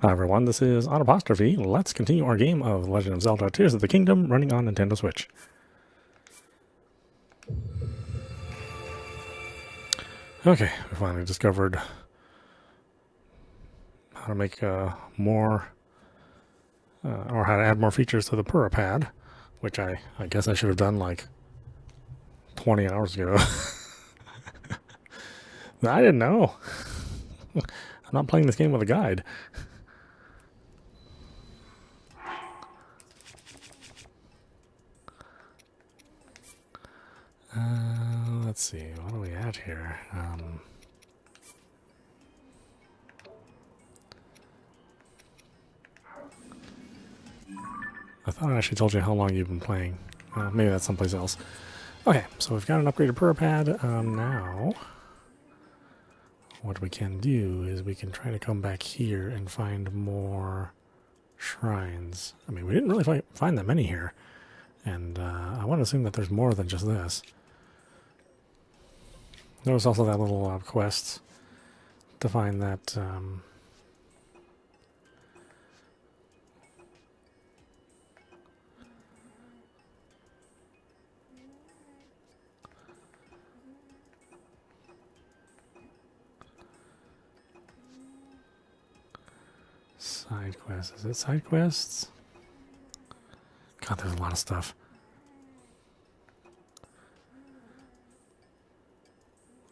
Hi everyone, this is audap. Let's continue our game of Legend of Zelda Tears of the Kingdom running on Nintendo Switch. Okay, we finally discovered how to make more, or how to add more features to the Pad, which I guess I should have done like 20 hours ago. I didn't know. I'm not playing this game with a guide. Let's see, what are we at here? I thought I actually told you how long you've been playing. Maybe that's someplace else. Okay, so we've got an upgraded Pad. Now, what we can do is we can try to come back here and find more shrines. I mean, we didn't really find that many here. And I want to assume that there's more than just this. There was also that little quest to find that... side quests. Is it side quests? God, there's a lot of stuff.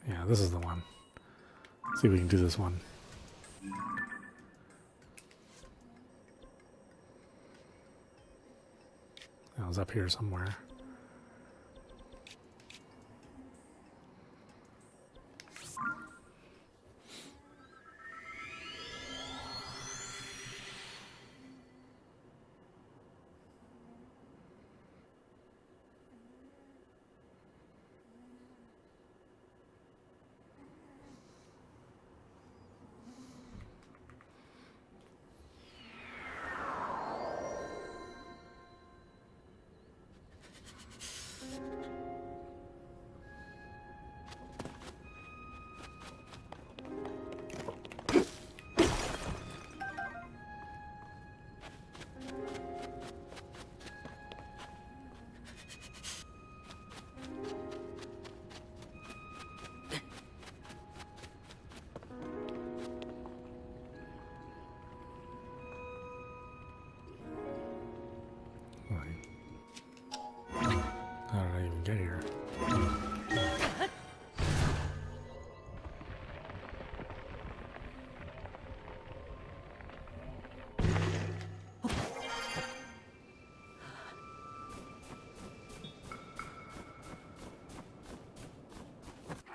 Yeah, this is the one. Let's see if we can do this one. That was up here somewhere. How did I even get here?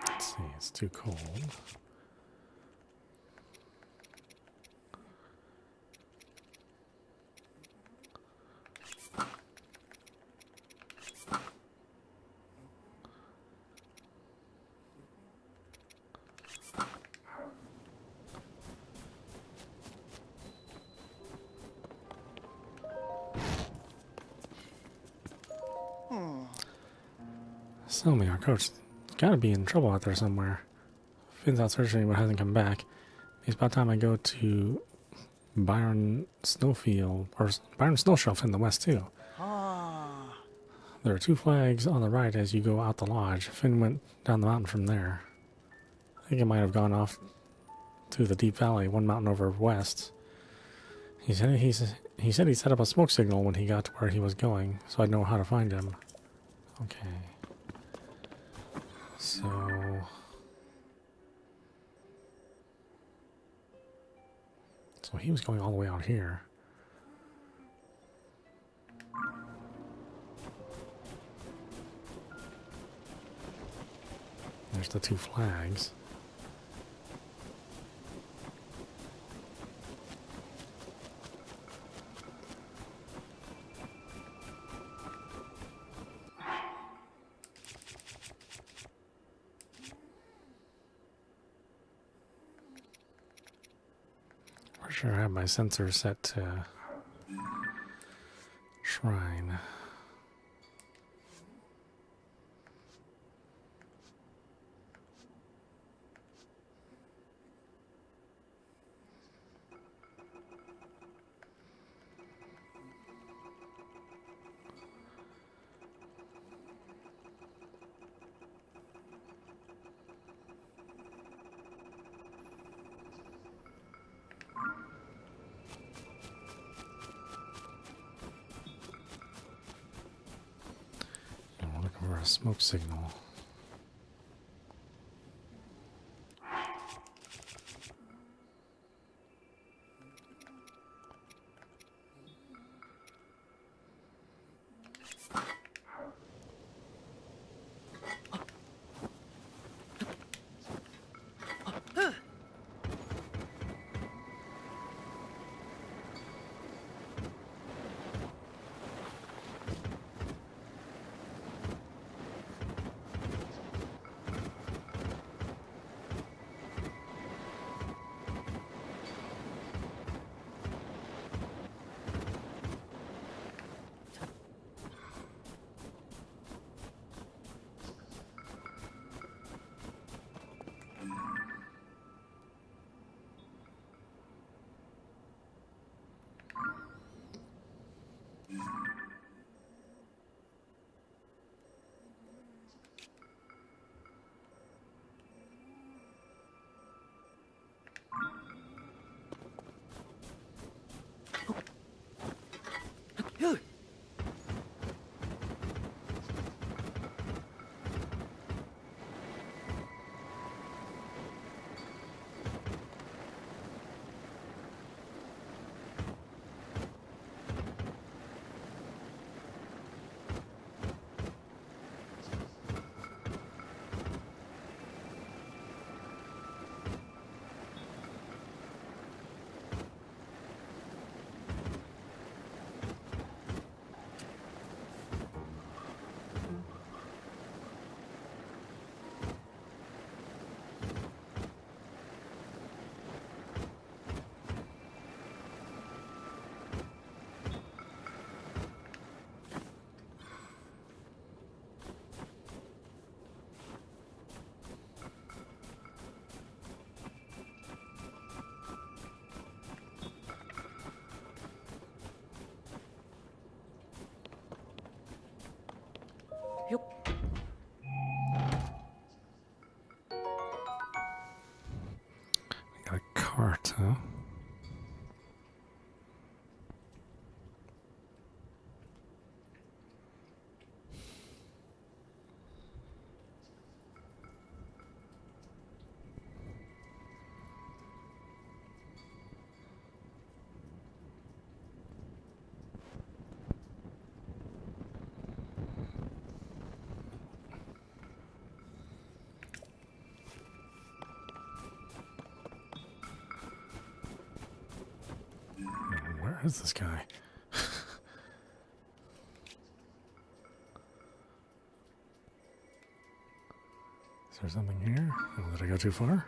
Let's see, it's too cold. So me, our coach gotta be in trouble out there somewhere. Finn's out searching but hasn't come back. It's about time I go to Byron Snowfield, or Byron Snowshelf in the west too. There are 2 flags on the right as you go out the lodge. Finn went down the mountain from there. I think it might have gone off to the deep valley, 1 mountain over west. He said he set up a smoke signal when he got to where he was going, so I'd know how to find him. Okay. So he was going all the way out here. There's the 2 flags. For sure I have my sensor set to shrine. smoke signal. Got a cart, huh? Where is this guy? Is there something here? Oh, did I go too far?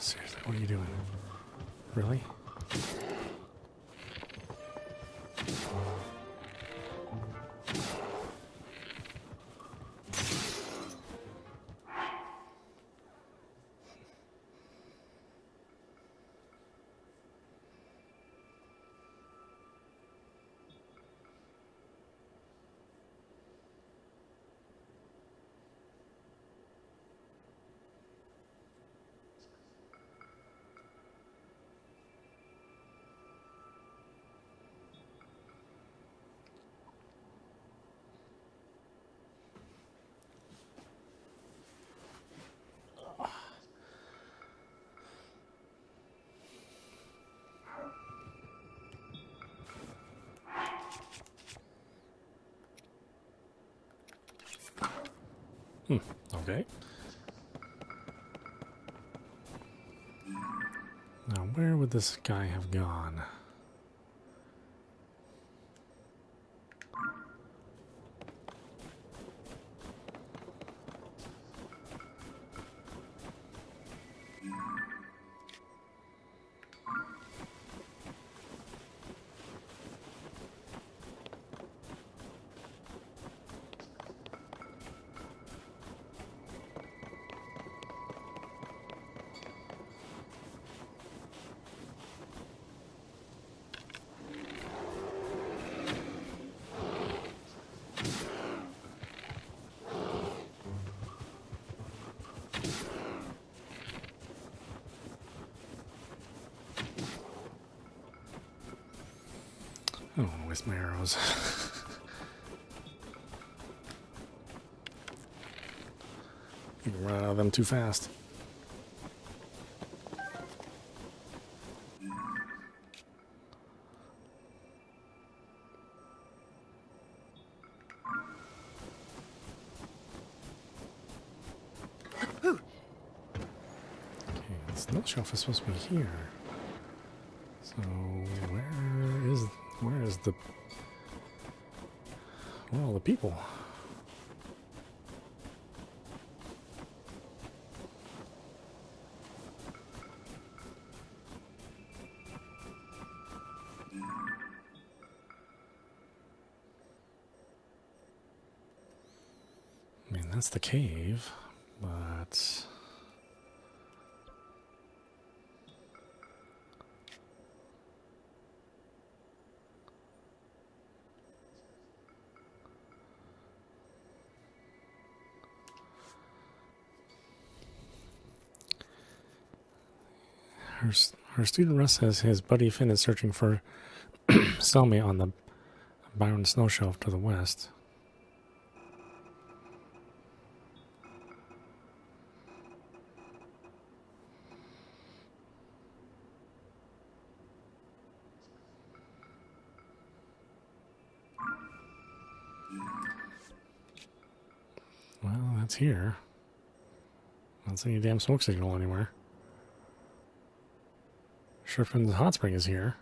Seriously, what are you doing? Really? Okay. Now, where would this guy have gone? I don't want to waste my arrows. You can run out of them too fast. Okay, this snow shelf is supposed to be here. So where are all the people? I mean, that's the cave, but her student Russ says his buddy Finn is searching for Selmy on the Byron snow shelf to the west. Well, that's here. I don't see any damn smoke signal anywhere. Sherpin's hot spring is here.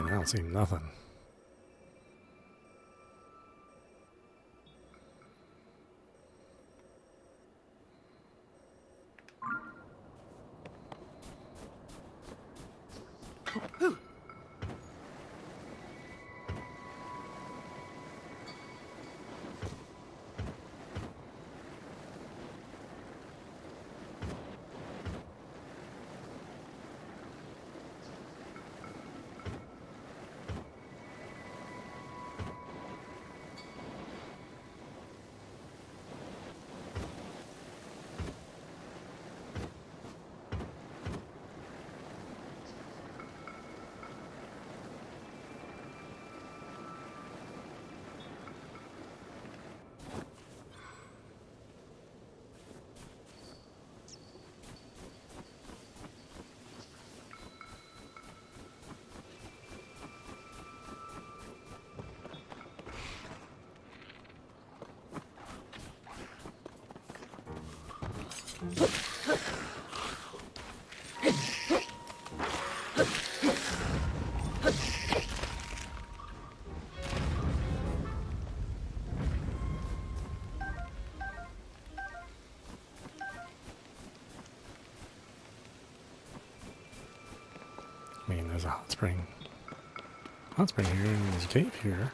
I don't see nothing. I mean, there's a hot spring. Hot spring here, and there's a cave here.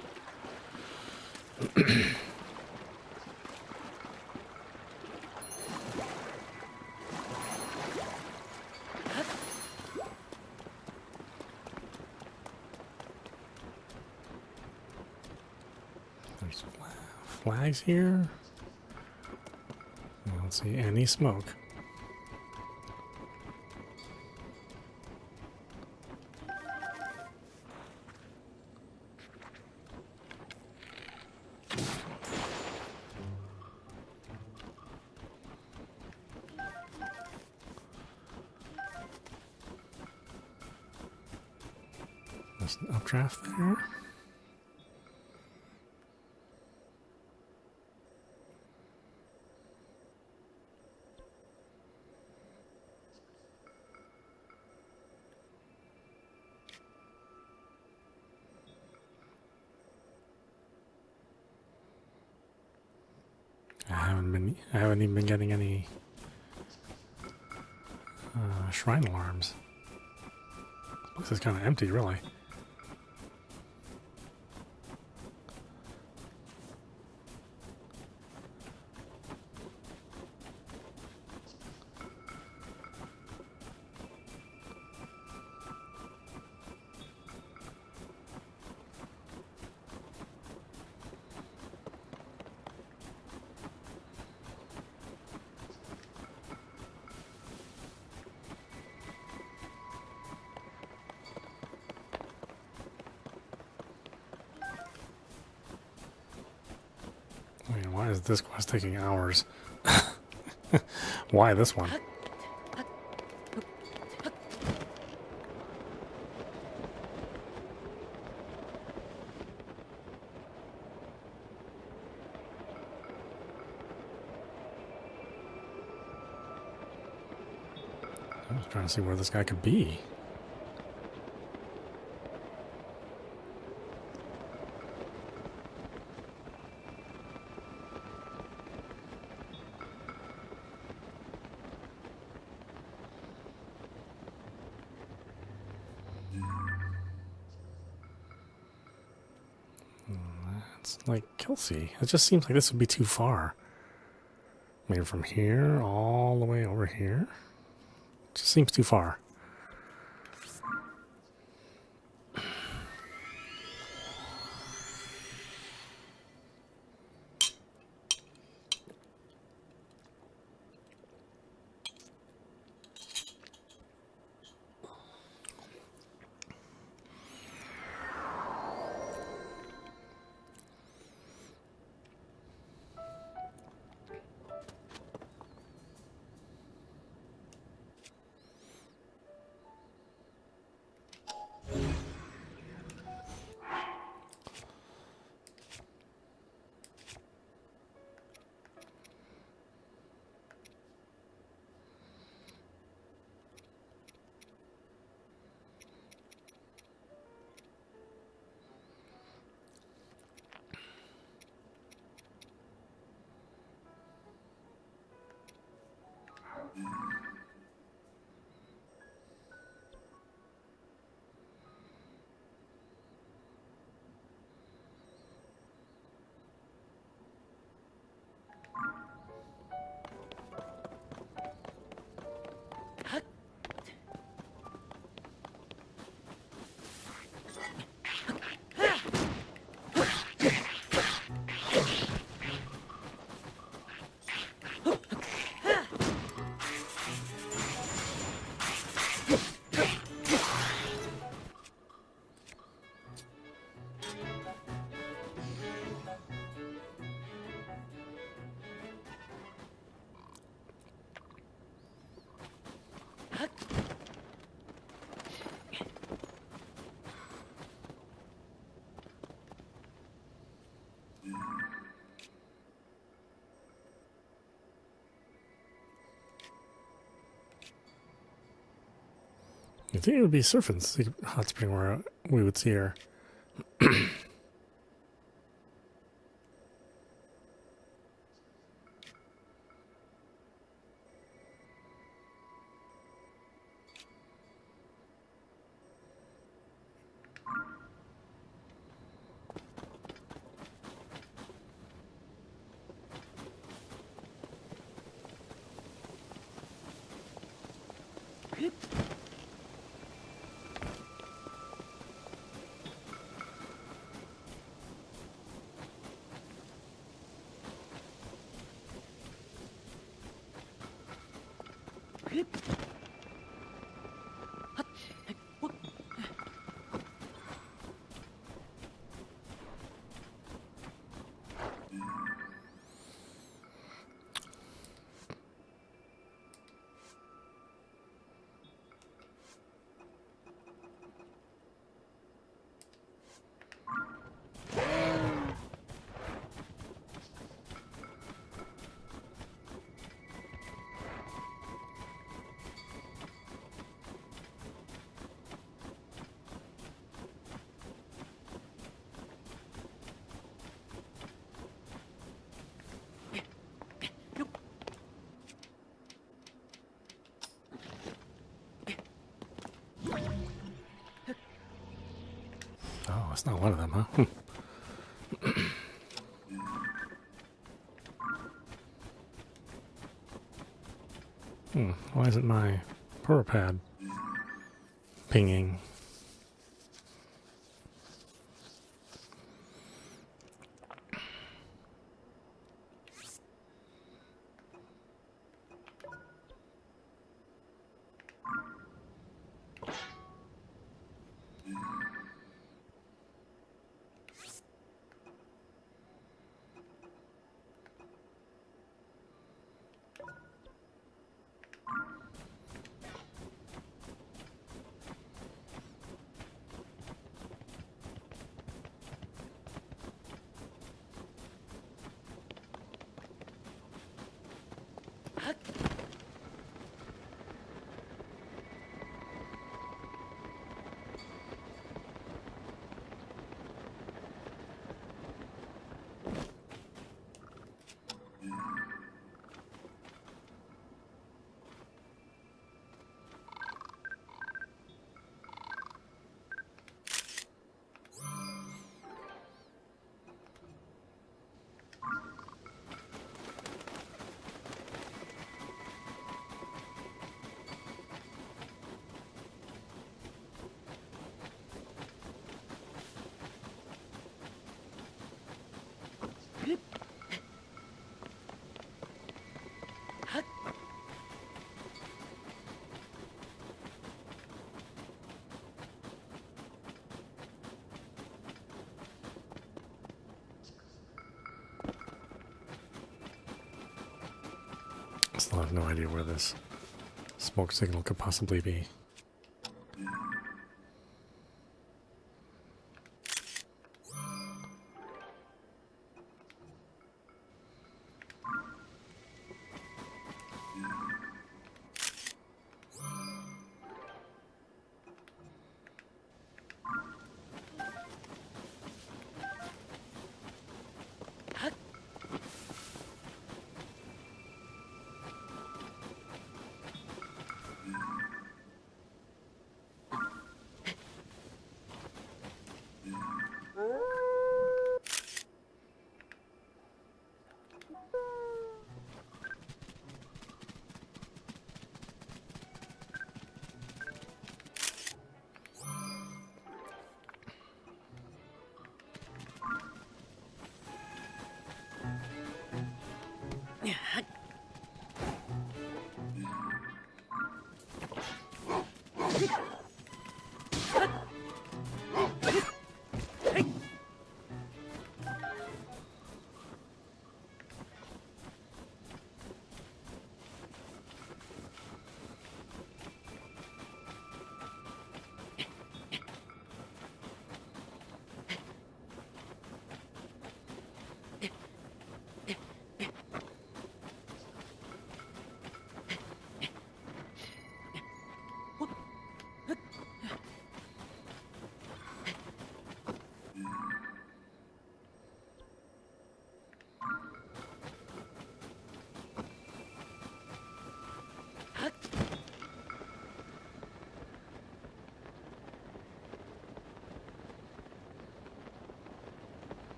There's flags here. I don't see any smoke. There's an updraft there. I haven't even been getting any shrine alarms. This is kind of empty, really. I mean, why is this quest taking hours? Why this one? I'm just trying to see where this guy could be. It's like Kelsey. It just seems like this would be too far. Maybe from here all the way over here. It just seems too far. You think it would be surfing hot spring where we would see her? Oh, it's not one of them, huh? Why isn't my power pad pinging? I still have no idea where this smoke signal could possibly be.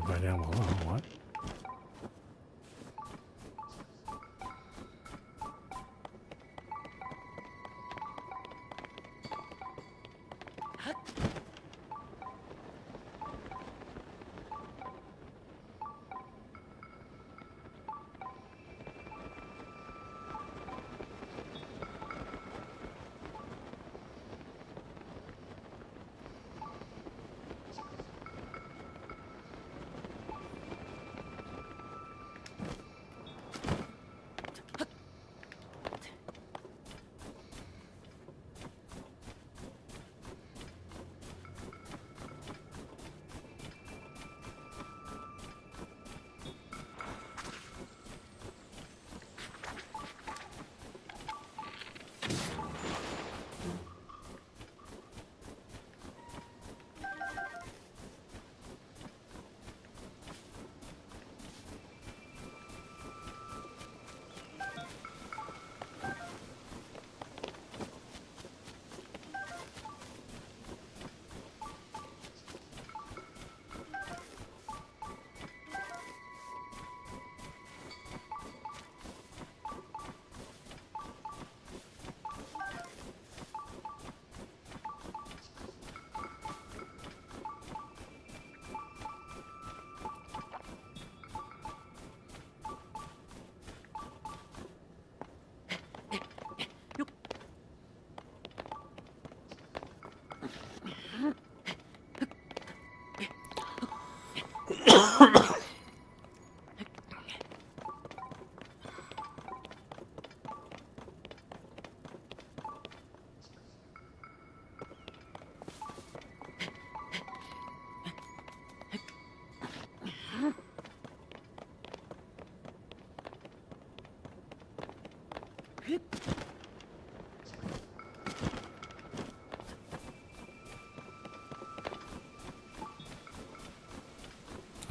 Maybe by down below. What?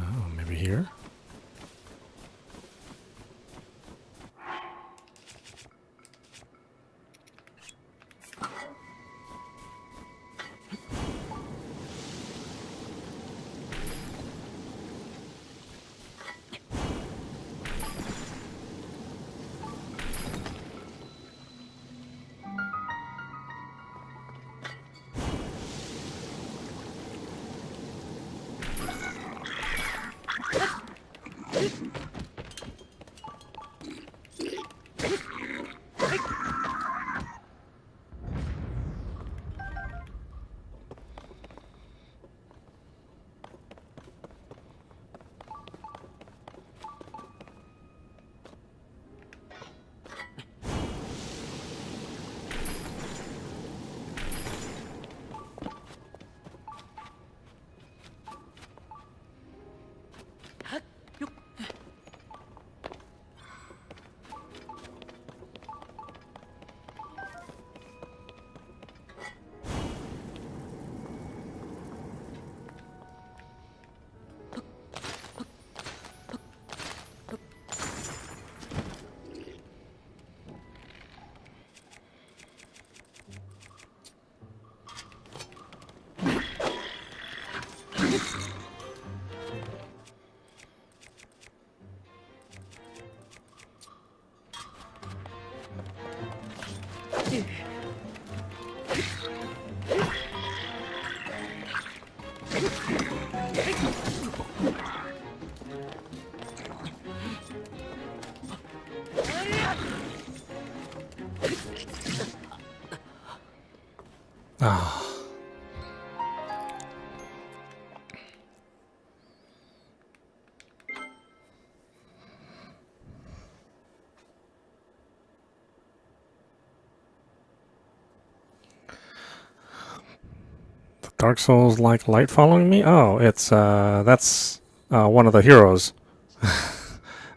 Oh, maybe here? Ah. Dark Souls like light following me? Oh, it's that's one of the heroes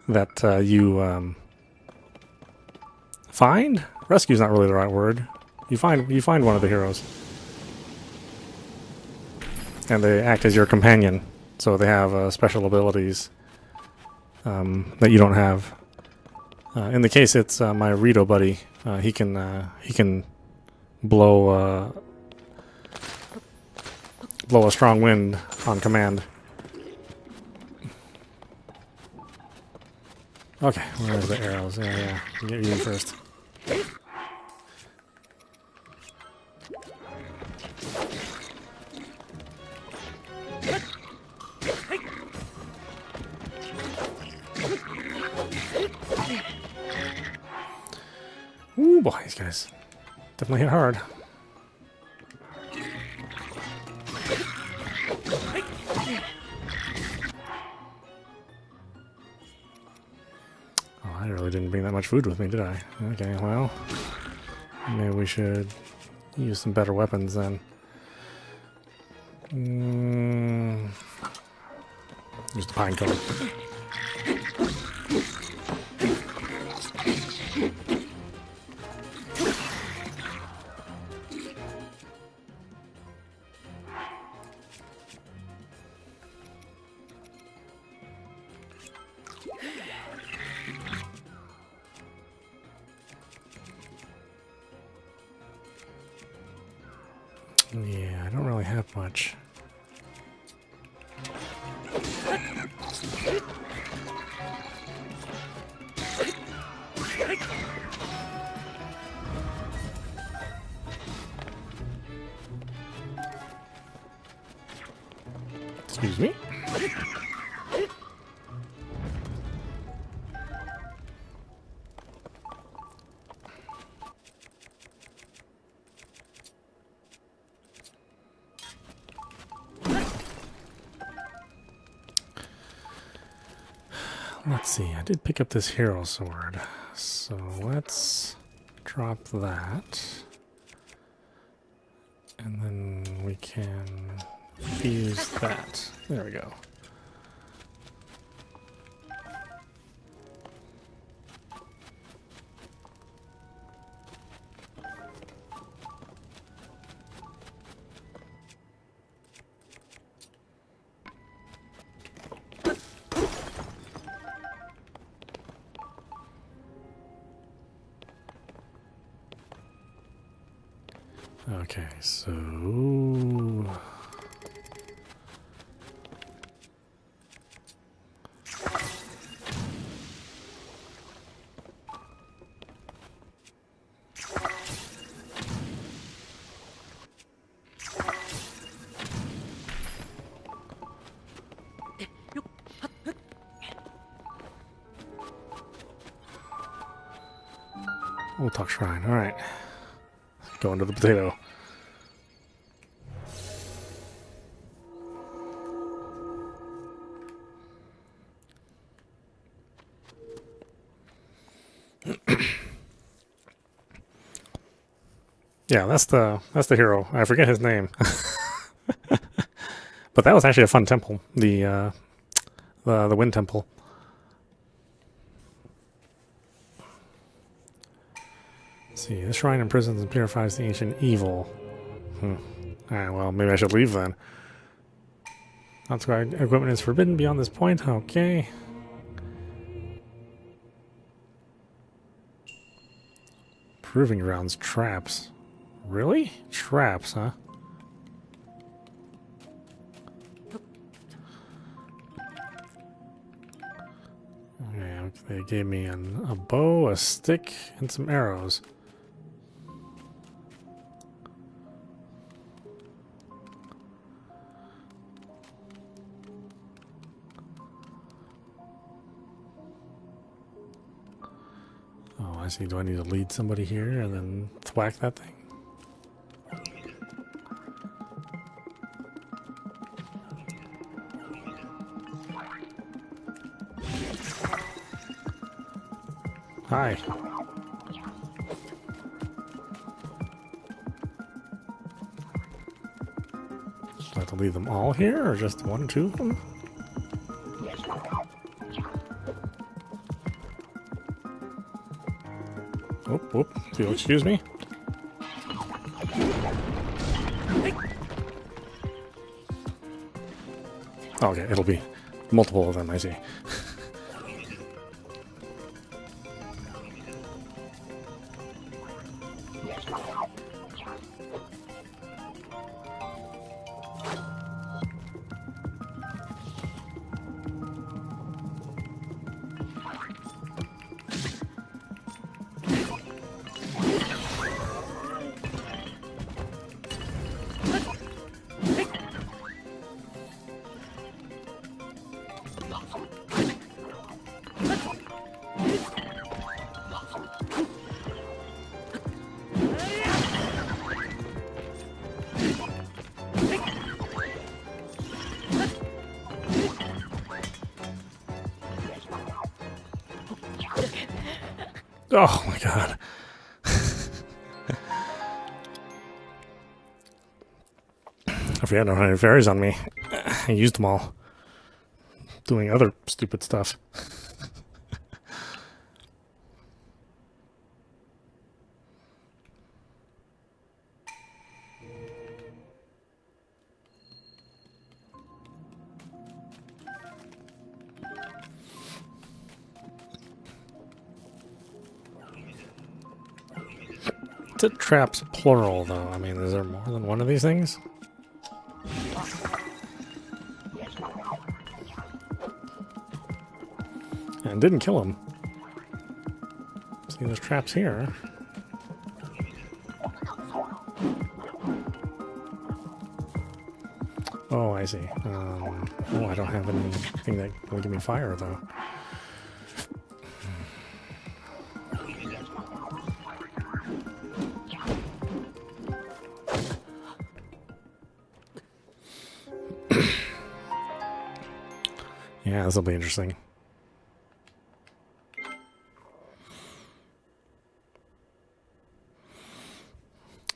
that you find? Rescue's not really the right word. You find one of the heroes. And they act as your companion. So they have special abilities that you don't have. In the case, it's my Rito buddy. He can blow blow a strong wind on command. Okay, where's the arrows? Yeah. Get you first. Ooh, boy, these guys definitely hit hard. Oh, I really didn't bring that much food with me, did I? Okay, well, maybe we should use some better weapons then. Use the pine cone. Yeah, I don't really have much. Excuse me. Let's see, I did pick up this hero sword, so let's drop that. And then we can fuse that. There we go. Okay, so we'll talk shrine. All right, go into the potato. Yeah, that's the hero. I forget his name, but that was actually a fun temple. The wind temple. Let's see, this shrine imprisons and purifies the ancient evil. Alright, well, maybe I should leave then. Outside equipment is forbidden beyond this point. Okay. Proving grounds traps. Really? Traps, huh? Okay, they gave me a bow, a stick, and some arrows. Oh, I see. Do I need to lead somebody here and then thwack that thing? Hi. Do I have to leave them all here, or just one or two of them? Whoop, if you'll excuse me. Okay, it'll be multiple of them, I see. Oh my god. I forget I don't have any fairies on me. I used them all. Doing other stupid stuff. It's a traps plural, though. I mean, is there more than one of these things? And didn't kill him. See, there's traps here. Oh, I see. Oh, I don't have anything that will give me fire, though. Yeah, this will be interesting.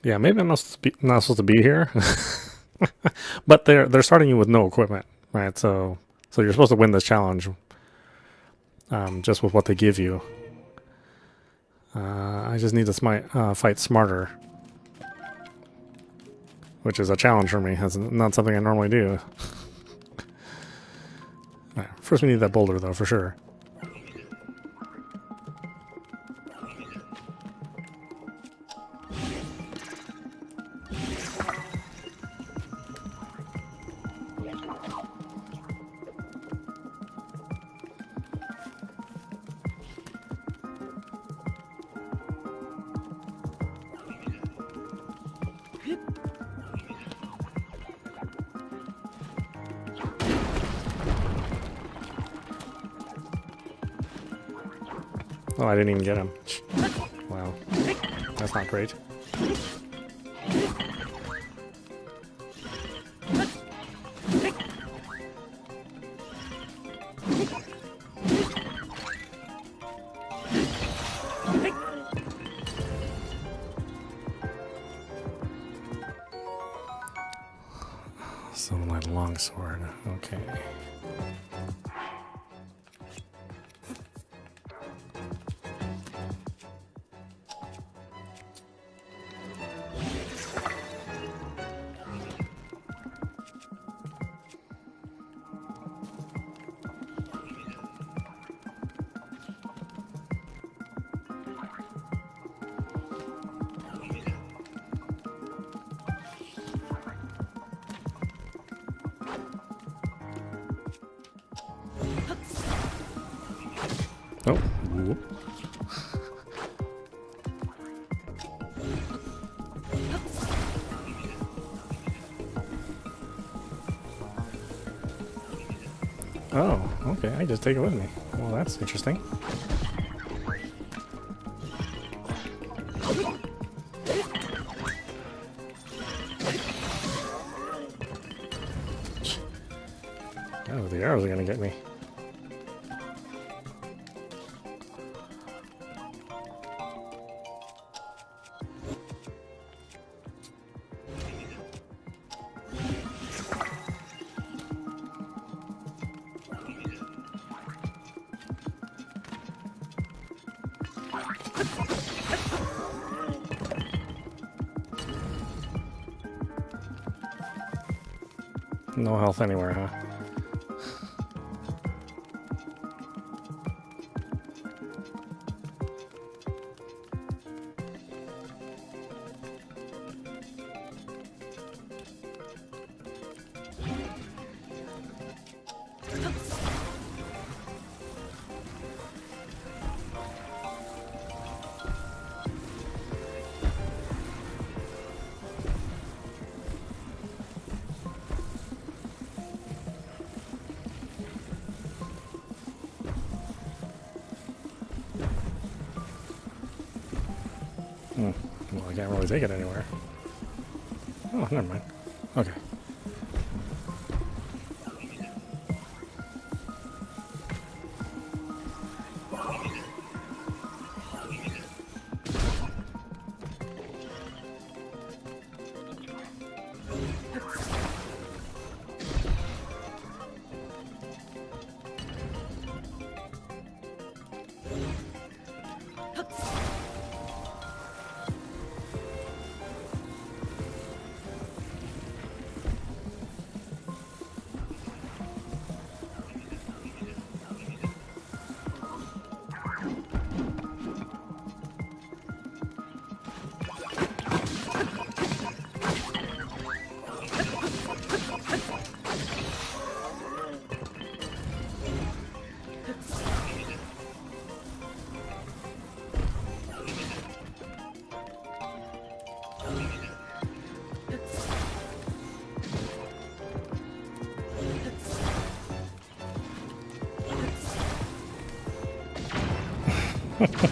Yeah, maybe I'm not supposed to be here. But they're starting you with no equipment, right? So you're supposed to win this challenge just with what they give you. I just need to fight smarter, which is a challenge for me. That's not something I normally do. Right, first we need that boulder, though, for sure. Oh, I didn't even get him. Wow. That's not great. So my longsword. Okay. Oh, whoop. Oh, okay, I just take it with me. Well, that's interesting. Oh, the arrows are gonna get me. No health anywhere, huh? Well, I can't really take it anywhere. Oh, never mind. Okay.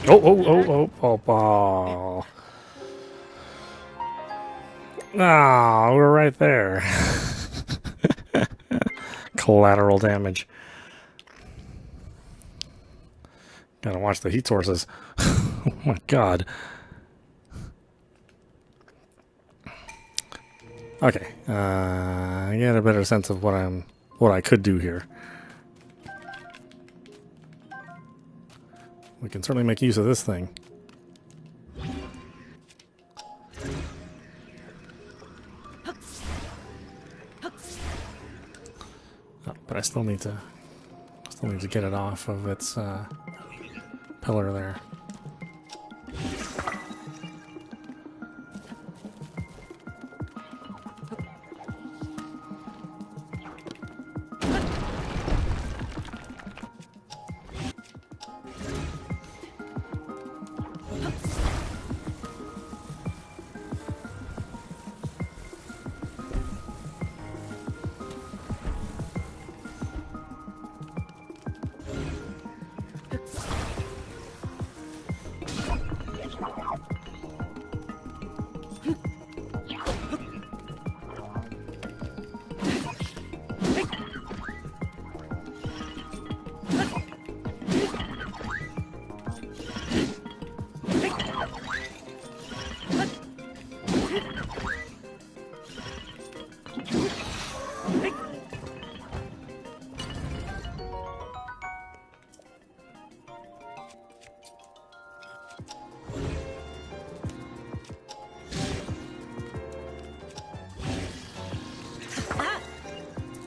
Oh. Ah, we're right there. Collateral damage. Gotta watch the heat sources. Oh my god. Okay, I get a better sense of what I could do here. We can certainly make use of this thing. Oh, but I still need to get it off of its pillar there.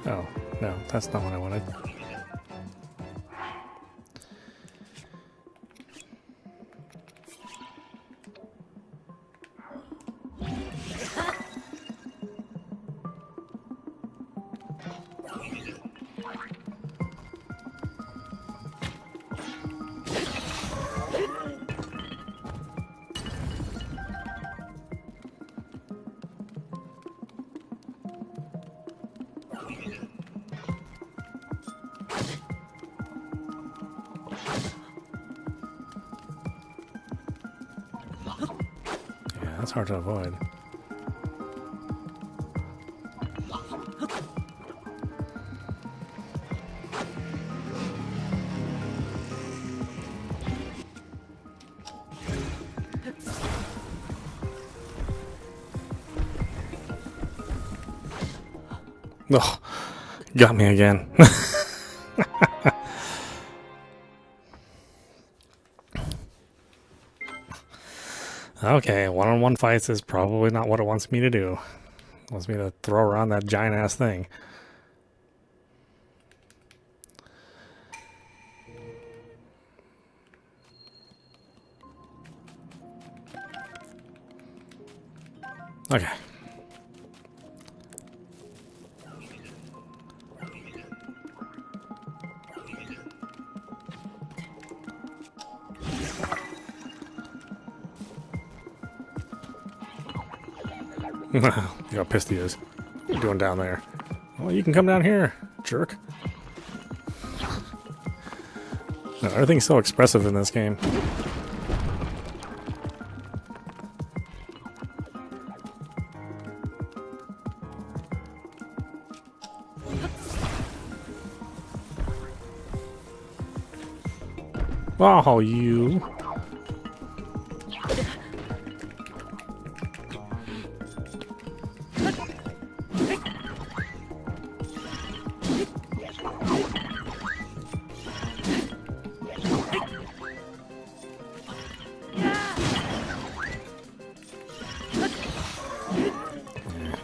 Oh, no, that's not what I wanted. That's hard to avoid. Oh, got me again. Okay, one-on-one fights is probably not what it wants me to do. It wants me to throw around that giant-ass thing. Okay. Look how pissed he is. What are you doing down there? Well, you can come down here, jerk. No, everything's so expressive in this game. Oh, you.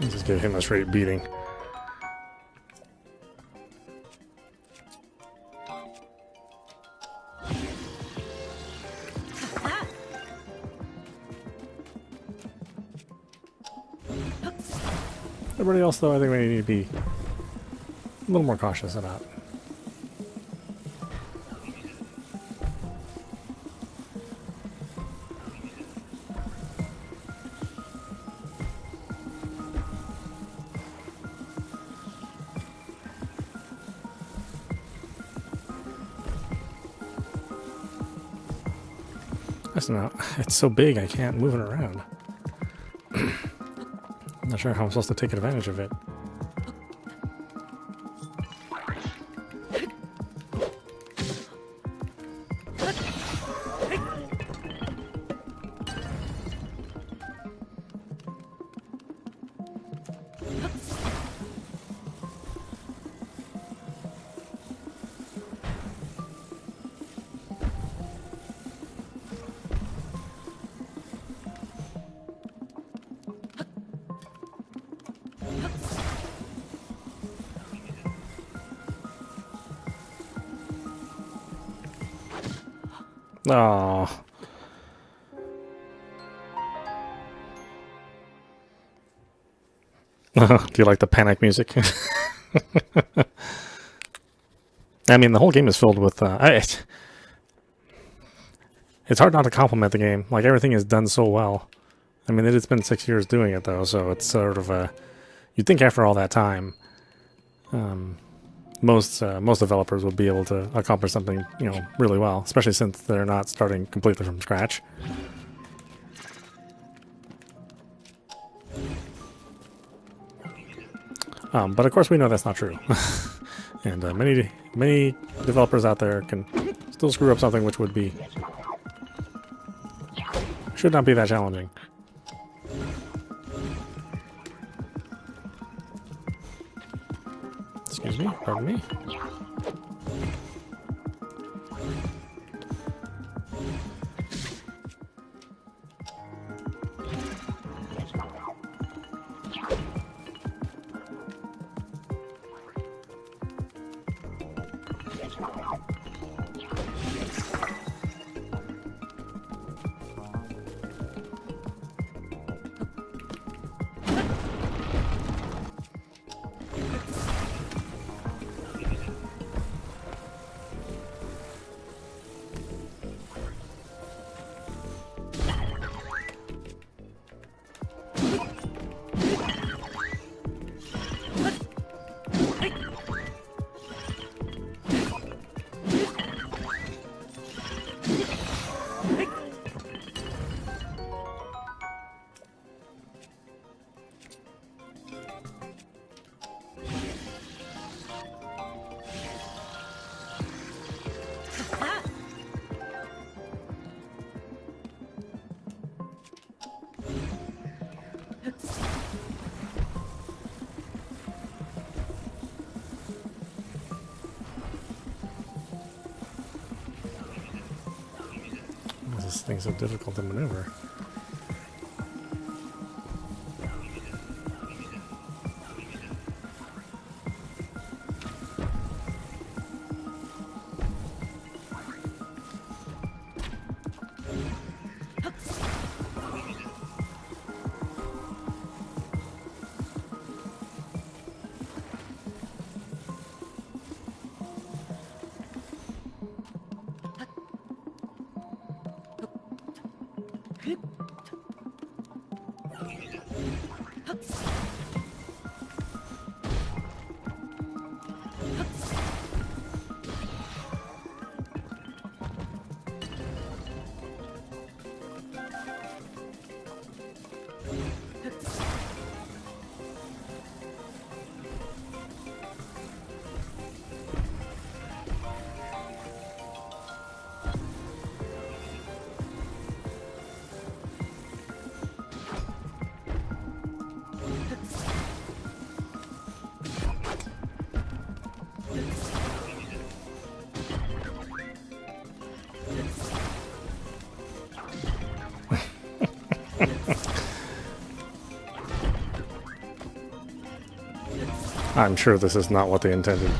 Just give him a straight beating. Everybody else, though, I think we need to be a little more cautious about. Listen, now, it's so big I can't move it around. I'm not sure how I'm supposed to take advantage of it. Oh. Do you like the panic music? I mean, the whole game is filled with... it's hard not to compliment the game. Like, everything is done so well. I mean, it's been 6 years doing it, though, so it's sort of a... You'd think after all that time, most developers would be able to accomplish something, you know, really well, especially since they're not starting completely from scratch. But of course, we know that's not true, and many developers out there can still screw up something which would be should not be that challenging. Excuse me, pardon me. This thing's so difficult to maneuver. I'm sure this is not what they intended.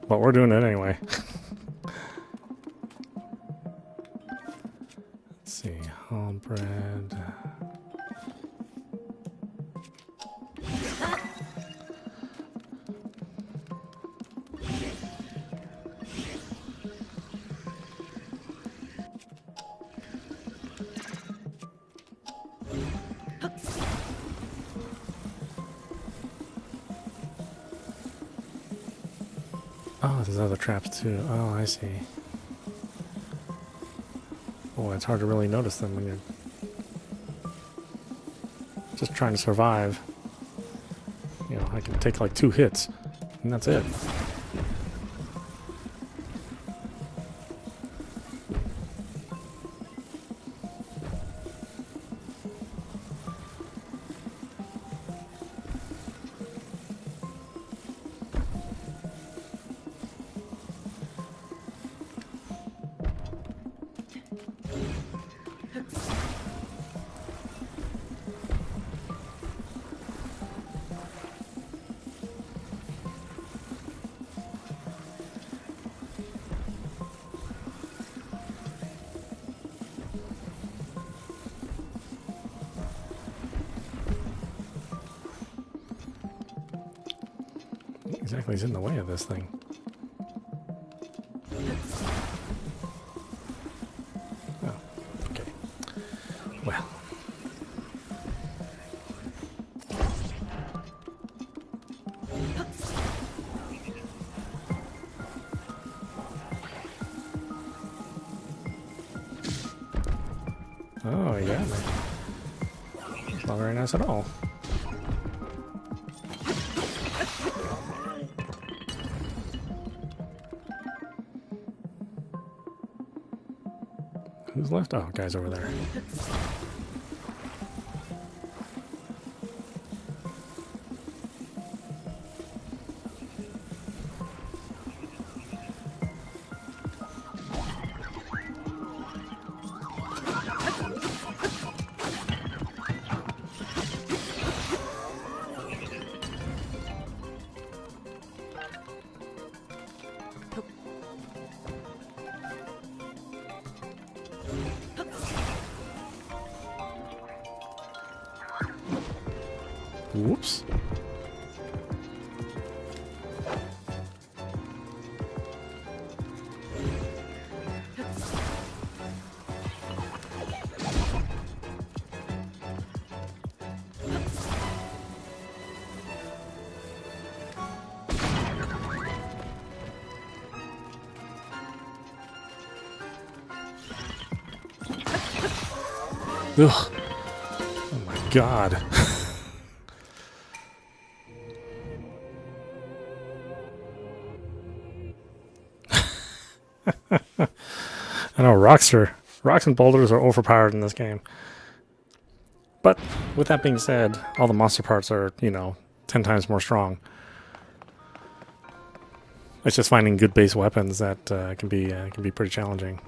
But we're doing it anyway. Let's see, all bread. Oh, there's other traps too. Oh, I see. Oh, it's hard to really notice them when you're just trying to survive. You know, I can take like 2 hits, and that's it. Exactly, he's in the way of this thing. Oh, okay. Well. Oh, yeah. It's not very nice at all. Who's left? Oh, guy's over there. Whoops. Ugh. Oh my god. I know rocks and boulders are overpowered in this game. But with that being said, all the monster parts are, you know, 10 times more strong. It's just finding good base weapons that can be pretty challenging.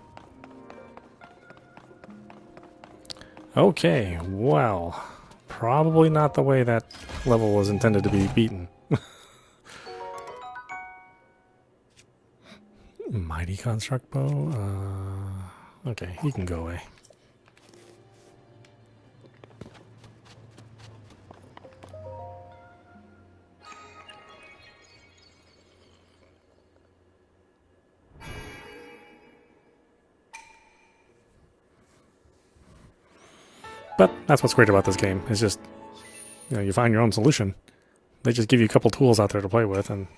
Okay, well, probably not the way that level was intended to be beaten. Mighty construct bow? Okay, you can go away. But that's what's great about this game. It's just, you know, you find your own solution. They just give you a couple tools out there to play with, and,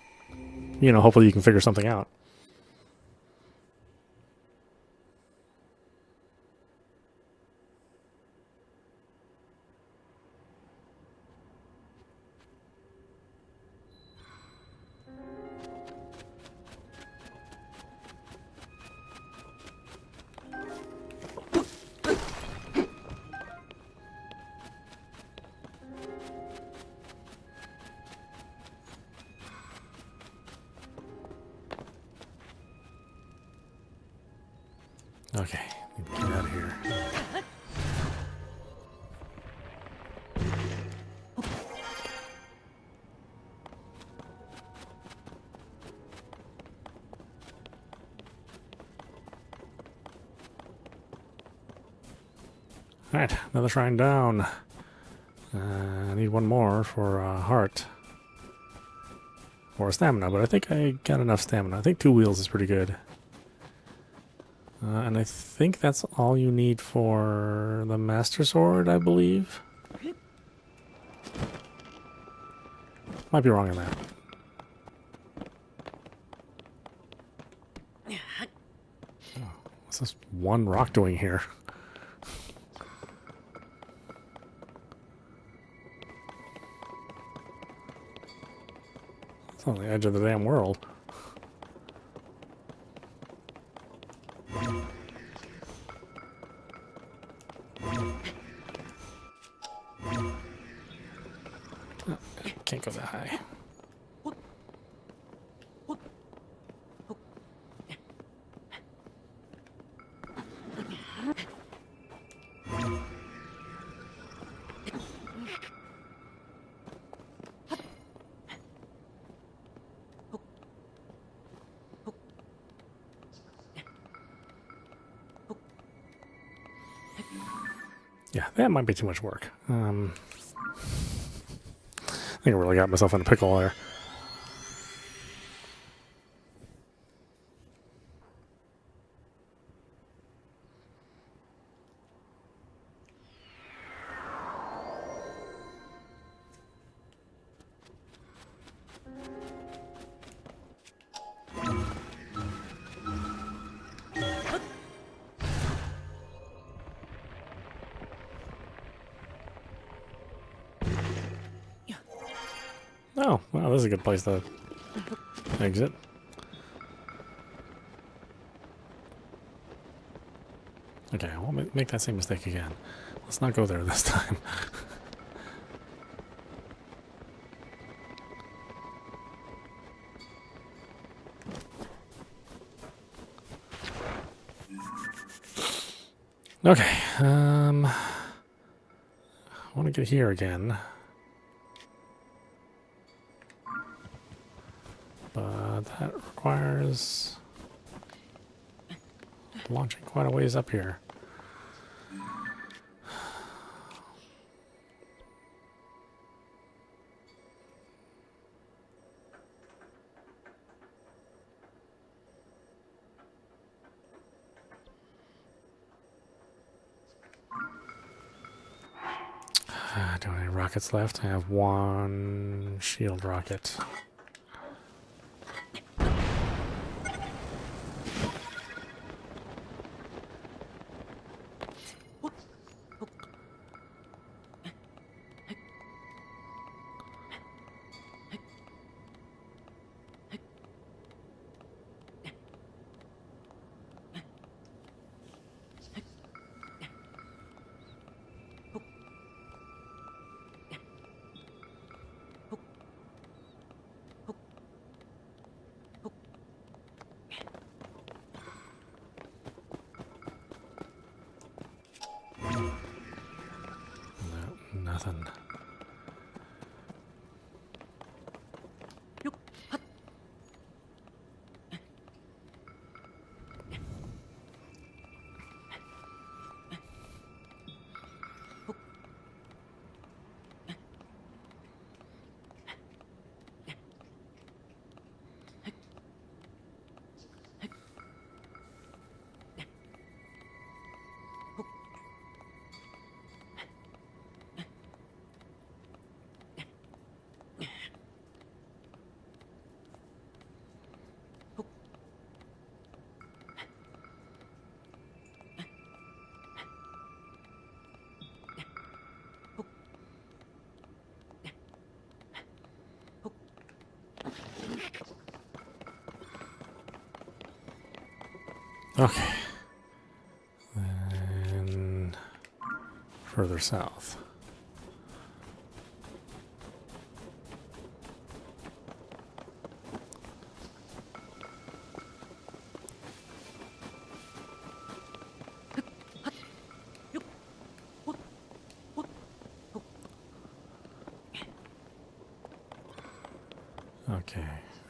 you know, hopefully you can figure something out. Okay, get out of here. Alright, another shrine down. I need one more for heart. Or stamina, but I think I got enough stamina. I think 2 wheels is pretty good. And I think that's all you need for the Master Sword, I believe. Might be wrong on that. What's this one rock doing here? It's on the edge of the damn world. Oh, can't go that high. Yeah, that might be too much work. I think I really got myself in a pickle there. Oh, wow, this is a good place to exit. Okay, I won't make that same mistake again. Let's not go there this time. Okay, I want to get here again. But that requires launching quite a ways up here. I don't have any rockets left. I have one shield rocket. Nothing. Okay. Then further south. Okay.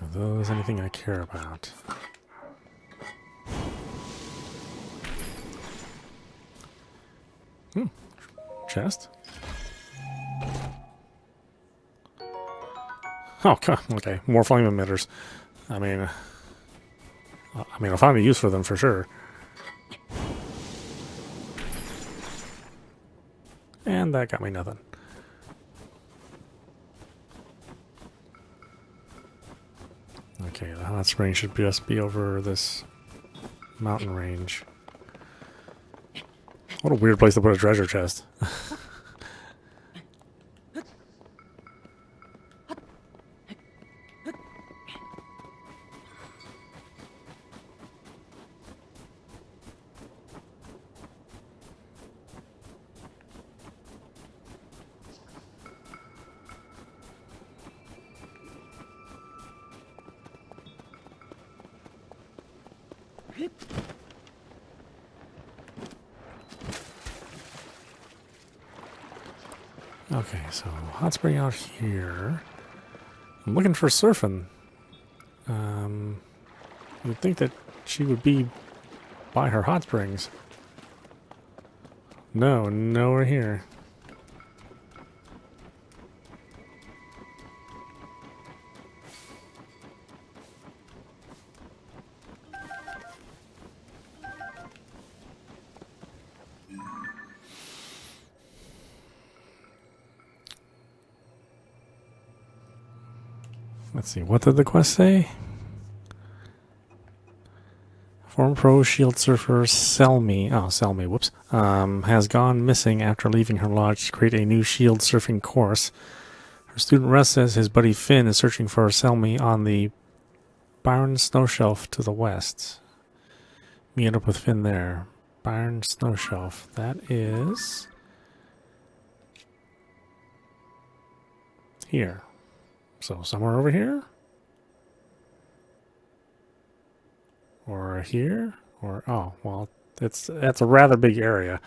Are those anything I care about? Chest? Oh, God. Okay. More flame emitters. I mean, I'll find a use for them for sure. And that got me nothing. Okay, the hot spring should just be over this mountain range. What a weird place to put a treasure chest. Okay, so hot spring out here. I'm looking for surfing. You'd think that she would be by her hot springs. No, nowhere here. Let's see, what did the quest say? Former pro shield surfer Selmy, whoops, has gone missing after leaving her lodge to create a new shield surfing course. Her student Russ says his buddy Finn is searching for Selmy on the Byron Snow Shelf to the west. Meet up with Finn there. Byron Snow Shelf, that is here. So somewhere over here? Or here? Or, oh, well, that's a rather big area.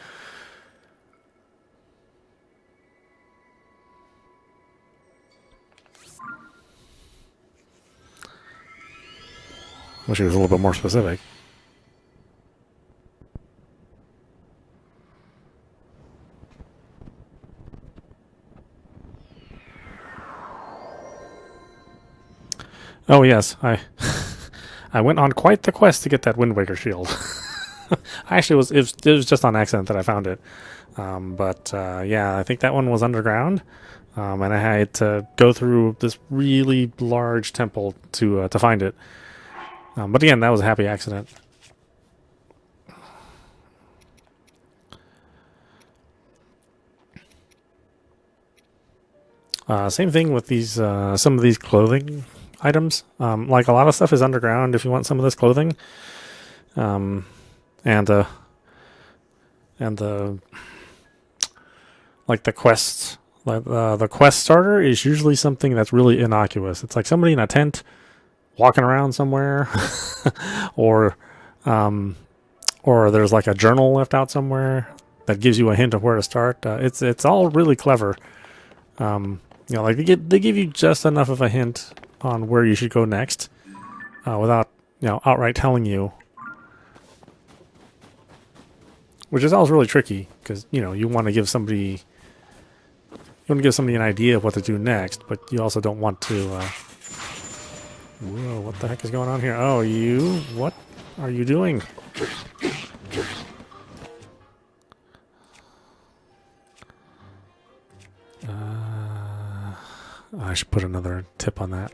Wish he was a little bit more specific. Oh yes, I went on quite the quest to get that Wind Waker shield. Actually, it was just on accident that I found it. Yeah, I think that one was underground, and I had to go through this really large temple to find it. But again, that was a happy accident. Same thing with these some of these clothing items. Like a lot of stuff is underground if you want some of this clothing. And the like the quests, the quest starter is usually something that's really innocuous. It's like somebody in a tent walking around somewhere, or there's like a journal left out somewhere that gives you a hint of where to start. It's all really clever. You know, like they give you just enough of a hint on where you should go next, without, you know, outright telling you. Which is always really tricky, because, you know, you want to give somebody an idea of what to do next, but you also don't want to, whoa, what the heck is going on here? Oh, what are you doing? I should put another tip on that.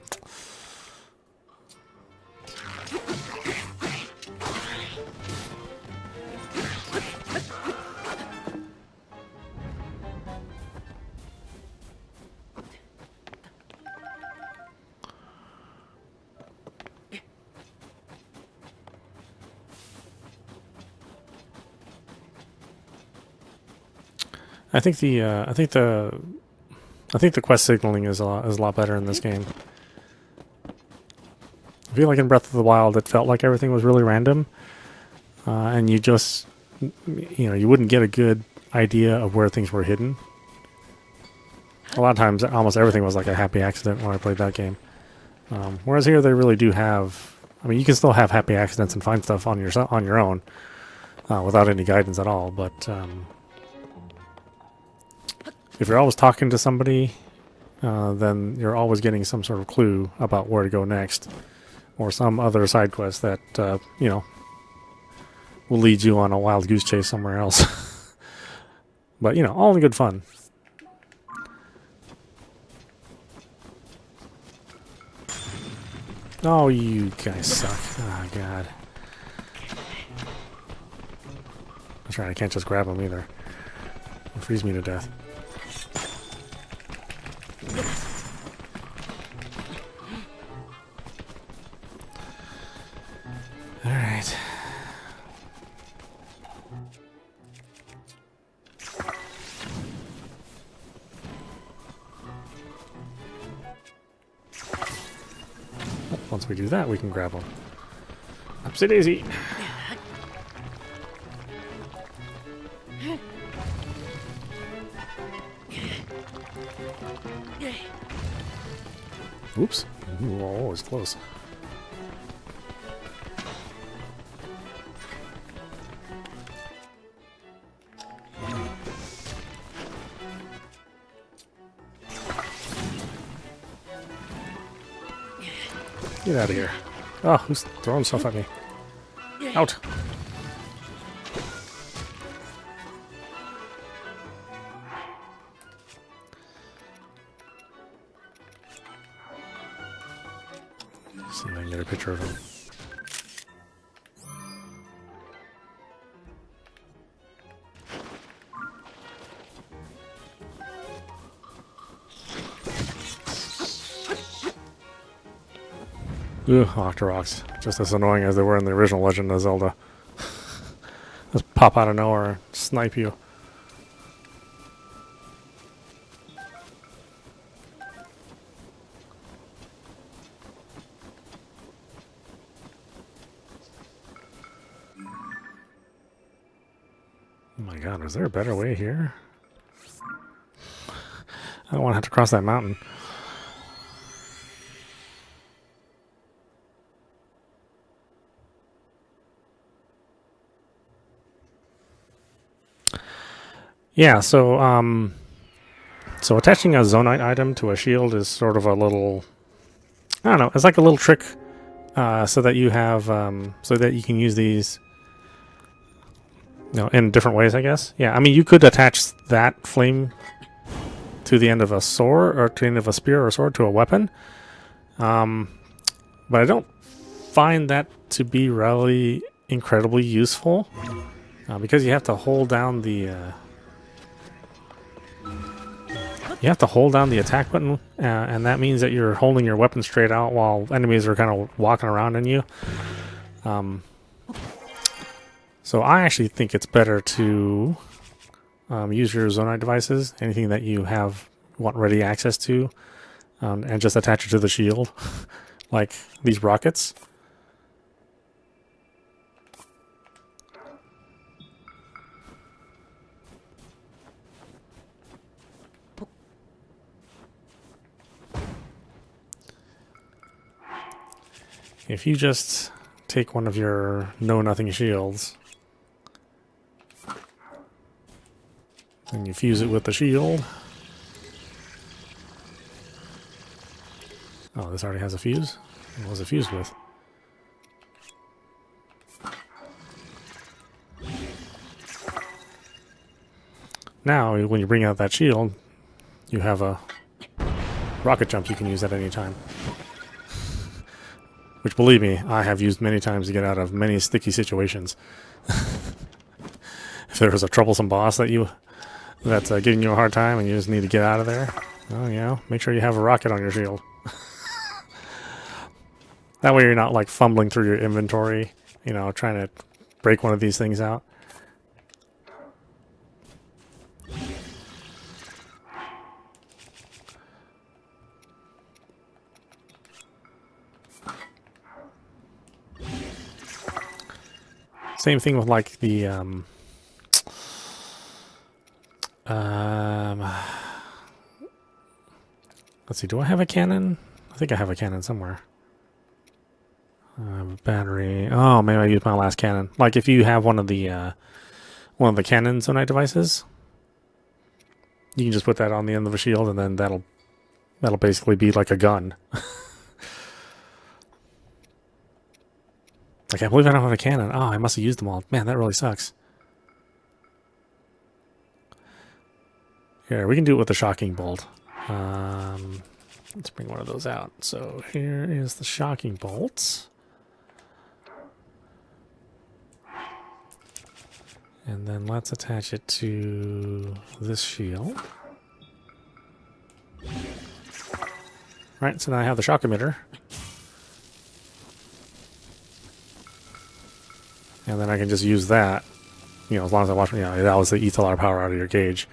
I think the quest signaling is a lot better in this game. I feel like in Breath of the Wild, it felt like everything was really random, and you just, you know, you wouldn't get a good idea of where things were hidden. A lot of times, almost everything was like a happy accident when I played that game. Whereas here, they really do have. I mean, you can still have happy accidents and find stuff on your own, without any guidance at all, but. If you're always talking to somebody, then you're always getting some sort of clue about where to go next, or some other side quest that, you know, will lead you on a wild goose chase somewhere else. But, you know, all in good fun. Oh, you guys suck. Oh, God. I was That's right, I can't just grab him either. He'll freeze me to death. Alright. Once we do that, we can grab them. Upsy daisy! Oops. Ooh, always close. Get out of here. Oh, who's throwing stuff at me? Out! See if I can get a picture of him. Ugh, Octoroks. Just as annoying as they were in the original Legend of Zelda. Just pop out of nowhere and snipe you. Oh my god, is there a better way here? I don't want to have to cross that mountain. Yeah, so attaching a Zonite item to a shield is sort of a little, I don't know, it's like a little trick, so that you have, so that you can use these, you know, in different ways, I guess. Yeah, I mean, you could attach that flame to the end of a sword, or to the end of a spear or sword to a weapon, but I don't find that to be really incredibly useful, because you have to hold down the, you have to hold down the attack button, and that means that you're holding your weapon straight out while enemies are kind of walking around in you. So I actually think it's better to use your Zonite devices, anything that you want ready access to, and just attach it to the shield, like these rockets. If you just take one of your know-nothing shields and you fuse it with the shield. Oh, this already has a fuse? What was it fused with? Now, when you bring out that shield, you have a rocket jump you can use at any time. Which, believe me, I have used many times to get out of many sticky situations. If there was a troublesome boss that's giving you a hard time and you just need to get out of there, oh yeah, make sure you have a rocket on your shield. That way you're not like fumbling through your inventory, you know, trying to break one of these things out. Same thing with like the let's see, do I have a cannon? I think I have a cannon somewhere. Battery. Oh, maybe I used my last cannon. Like if you have one of the cannon Zonite devices, you can just put that on the end of a shield, and then that'll basically be like a gun. I can't believe I don't have a cannon. Oh, I must have used them all. Man, that really sucks. Here, we can do it with the shocking bolt. Let's bring one of those out. So here is the shocking bolt. And then let's attach it to this shield. Right, so now I have the shock emitter. And then I can just use that, you know, as long as I watch, you know, it obviously eats a lot of power out of your gauge.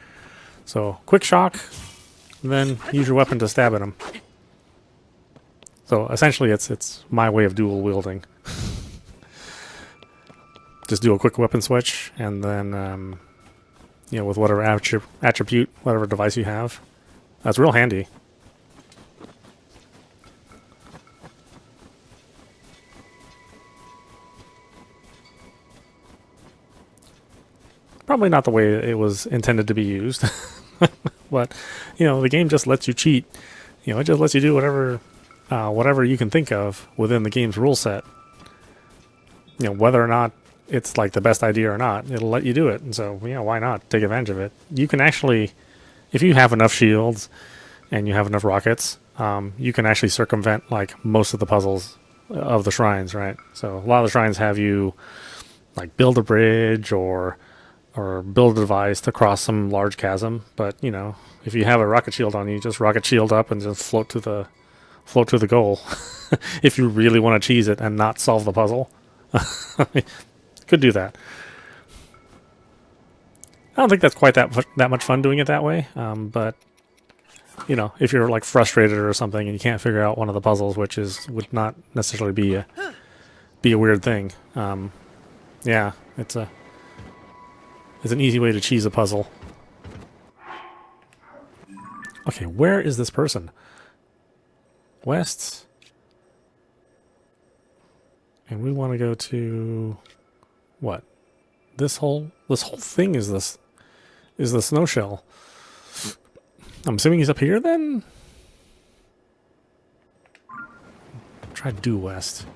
So, quick shock, and then use your weapon to stab at him. So, essentially, it's my way of dual wielding. Just do a quick weapon switch, and then, you know, with whatever attribute, whatever device you have. That's real handy. Probably not the way it was intended to be used. But, you know, the game just lets you cheat. You know, it just lets you do whatever you can think of within the game's rule set. You know, whether or not it's like the best idea or not, it'll let you do it. And so, you know, why not take advantage of it? You can actually, if you have enough shields and you have enough rockets, you can actually circumvent like most of the puzzles of the shrines, right? So a lot of the shrines have you like build a bridge or build a device to cross some large chasm. But, you know, if you have a rocket shield on you, just rocket shield up and just float to the goal. If you really want to cheese it and not solve the puzzle. Could do that. I don't think that's quite that much fun doing it that way. But, you know, if you're like frustrated or something and you can't figure out one of the puzzles, which would not necessarily be a weird thing. Yeah, it's an easy way to cheese a puzzle. Okay, where is this person? West. And we want to go to what? This whole thing is the snow shell. I'm assuming he's up here then? Try due west.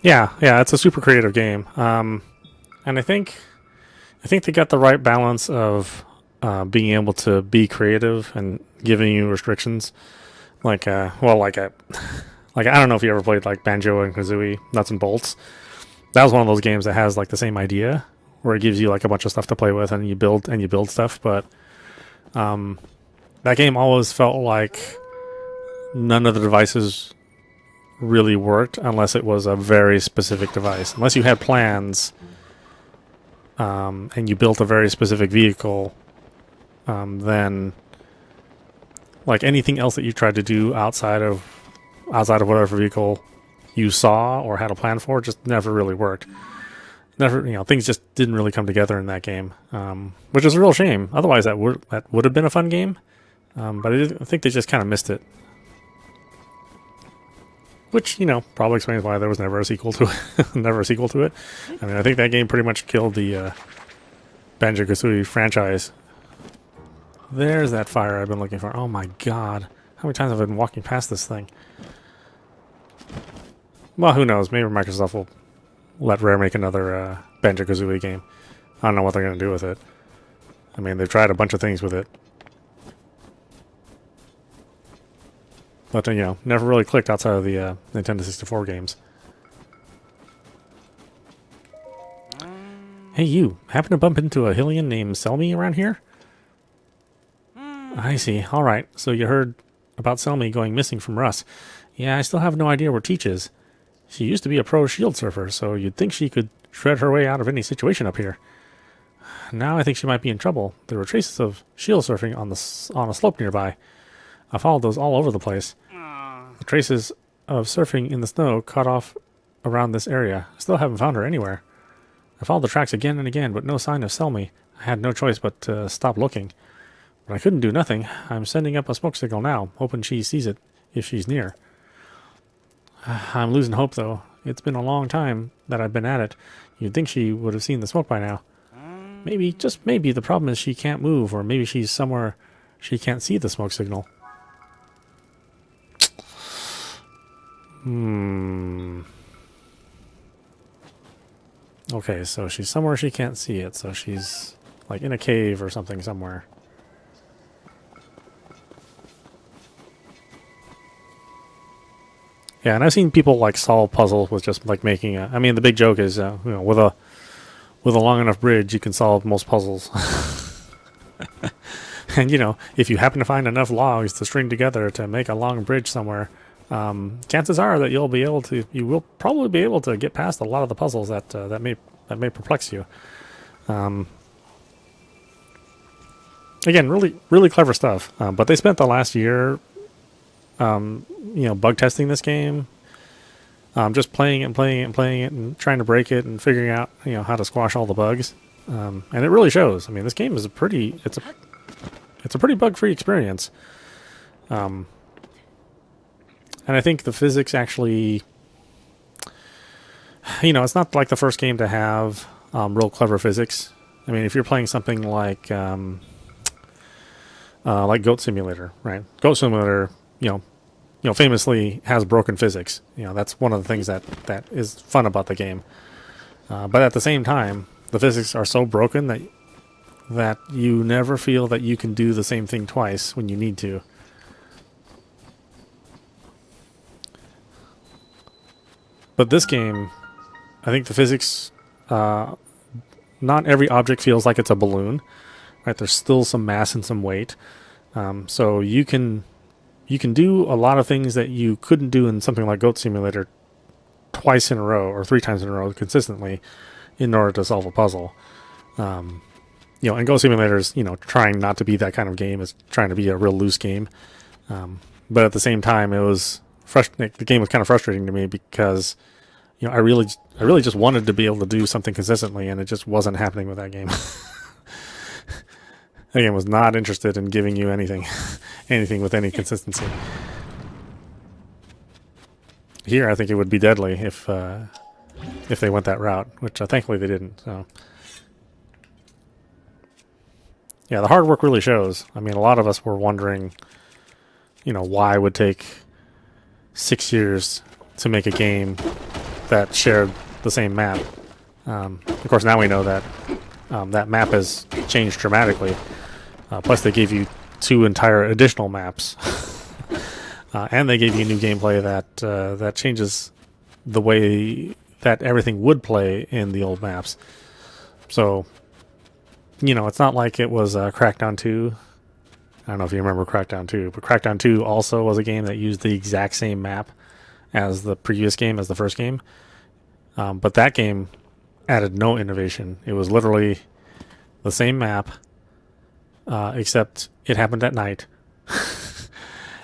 Yeah, it's a super creative game. And I think they got the right balance of being able to be creative and giving you restrictions. Like, I don't know if you ever played like Banjo and Kazooie, Nuts and Bolts. That was one of those games that has like the same idea, where it gives you like a bunch of stuff to play with and you build stuff. But that game always felt like none of the devices really worked unless it was a very specific device. Unless you had plans and you built a very specific vehicle, then like anything else that you tried to do outside of whatever vehicle you saw or had a plan for just never really worked. Never, you know, things just didn't really come together in that game, which is a real shame. Otherwise, that would have been a fun game, but I think they just kind of missed it. Which, you know, probably explains why there was never a sequel to it. Never a sequel to it. I mean, I think that game pretty much killed the Banjo-Kazooie franchise. There's that fire I've been looking for. Oh my god. How many times have I been walking past this thing? Well, who knows? Maybe Microsoft will let Rare make another Banjo-Kazooie game. I don't know what they're going to do with it. I mean, they've tried a bunch of things with it. But, you know, never really clicked outside of the Nintendo 64 games. Hey, you. Happen to bump into a Hylian named Selmy around here? I see. Alright, so you heard about Selmy going missing from Russ. Yeah, I still have no idea where Teach is. She used to be a pro shield surfer, so you'd think she could shred her way out of any situation up here. Now I think she might be in trouble. There were traces of shield surfing on a slope nearby. I followed those all over the place. The traces of surfing in the snow cut off around this area. I still haven't found her anywhere. I followed the tracks again and again, but no sign of Selmy. I had no choice but to stop looking. But I couldn't do nothing. I'm sending up a smoke signal now, hoping she sees it if she's near. I'm losing hope, though. It's been a long time that I've been at it. You'd think she would have seen the smoke by now. Maybe, just maybe, the problem is she can't move, or maybe she's somewhere she can't see the smoke signal. Okay, so she's somewhere she can't see it, so she's like in a cave or something somewhere. Yeah, and I've seen people like solve puzzles with just like making a. I mean, the big joke is, with a long enough bridge, you can solve most puzzles. And if you happen to find enough logs to string together to make a long bridge somewhere, chances are that you will probably be able to get past a lot of the puzzles that may perplex you. Again, really really clever stuff. But they spent the last year, bug testing this game, just playing it and playing it and playing it and trying to break it and figuring out how to squash all the bugs. And it really shows. I mean, this game is it's a pretty bug-free experience. And I think the physics actually, it's not like the first game to have real clever physics. I mean, if you're playing something like Goat Simulator, right? Goat Simulator, famously has broken physics. That's one of the things that is fun about the game. But at the same time, the physics are so broken that you never feel that you can do the same thing twice when you need to. But this game, I think the physics, not every object feels like it's a balloon, right? There's still some mass and some weight. So you can do a lot of things that you couldn't do in something like Goat Simulator twice in a row or 3 times in a row consistently in order to solve a puzzle. And Goat Simulator is, trying not to be that kind of game. It's trying to be a real loose game. But at the same time, it was the game was kind of frustrating to me because, I really just wanted to be able to do something consistently, and it just wasn't happening with that game. The game was not interested in giving you anything with any consistency. Here, I think it would be deadly if they went that route, which thankfully they didn't. So, yeah, the hard work really shows. I mean, a lot of us were wondering, why it would take 6 years to make a game that shared the same map. Of course, now we know that that map has changed dramatically. Plus, they gave you 2 entire additional maps, and they gave you new gameplay that changes the way that everything would play in the old maps. So, it's not like it was Crackdown 2. I don't know if you remember Crackdown 2, but Crackdown 2 also was a game that used the exact same map as the previous game, as the first game. But that game added no innovation. It was literally the same map, except it happened at night.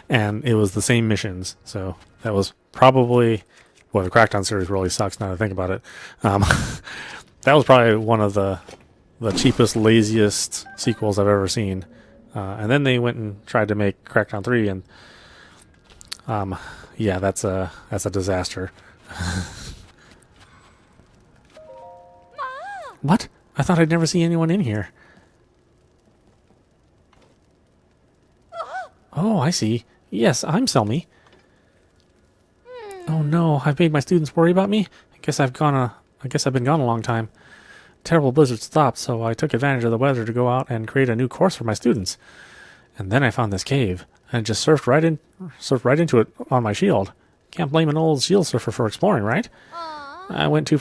And it was the same missions. So that was probably... Well, the Crackdown series really sucks now that I think about it. That was probably one of the cheapest, laziest sequels I've ever seen. And then they went and tried to make Crackdown 3, and yeah, that's a disaster. What? I thought I'd never see anyone in here. Oh, I see. Yes, I'm Selmy. Oh no, I've made my students worry about me. I guess I've been gone a long time. Terrible blizzard stopped, so I took advantage of the weather to go out and create a new course for my students. And then I found this cave, and just surfed right into it on my shield. Can't blame an old shield surfer for exploring, right? I went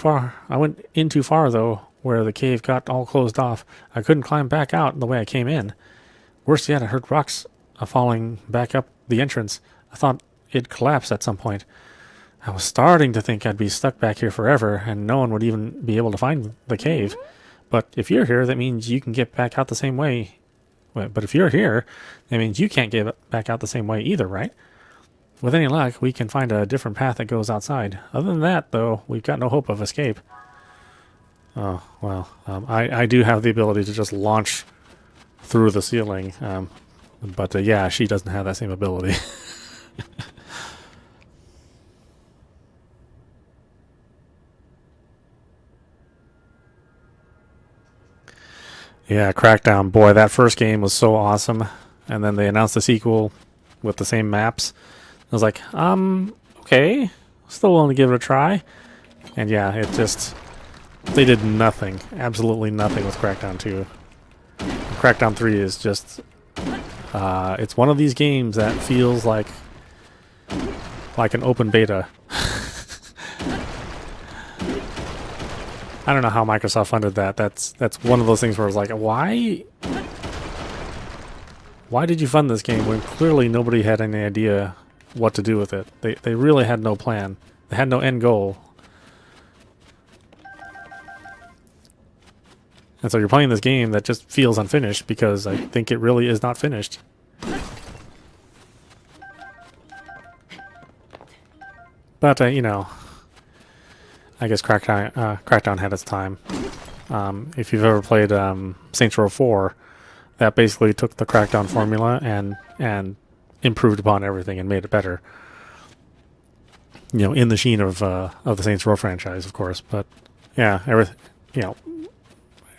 in too far though, where the cave got all closed off. I couldn't climb back out the way I came in. Worse yet, I heard rocks falling back up the entrance. I thought it'd collapse at some point. I was starting to think I'd be stuck back here forever, and no one would even be able to find the cave. But if you're here, that means you can get back out the same way. But if you're here, that means you can't get back out the same way either, right? With any luck, we can find a different path that goes outside. Other than that, though, we've got no hope of escape. Oh, well, I do have the ability to just launch through the ceiling. But yeah, she doesn't have that same ability. Yeah, Crackdown. Boy, that first game was so awesome. And then they announced the sequel with the same maps. I was like, okay, still willing to give it a try. And yeah, it just They did nothing, absolutely nothing with Crackdown 2. Crackdown 3 is just, it's one of these games that feels like an open beta. I don't know how Microsoft funded that. That's one of those things where it's like, why did you fund this game when clearly nobody had any idea what to do with it? They really had no plan. They had no end goal. And so you're playing this game that just feels unfinished because I think it really is not finished. But, you know, I guess Crackdown had its time. If you've ever played Saints Row 4, that basically took the Crackdown formula and improved upon everything and made it better. You know, in the sheen of the Saints Row franchise, of course. But yeah,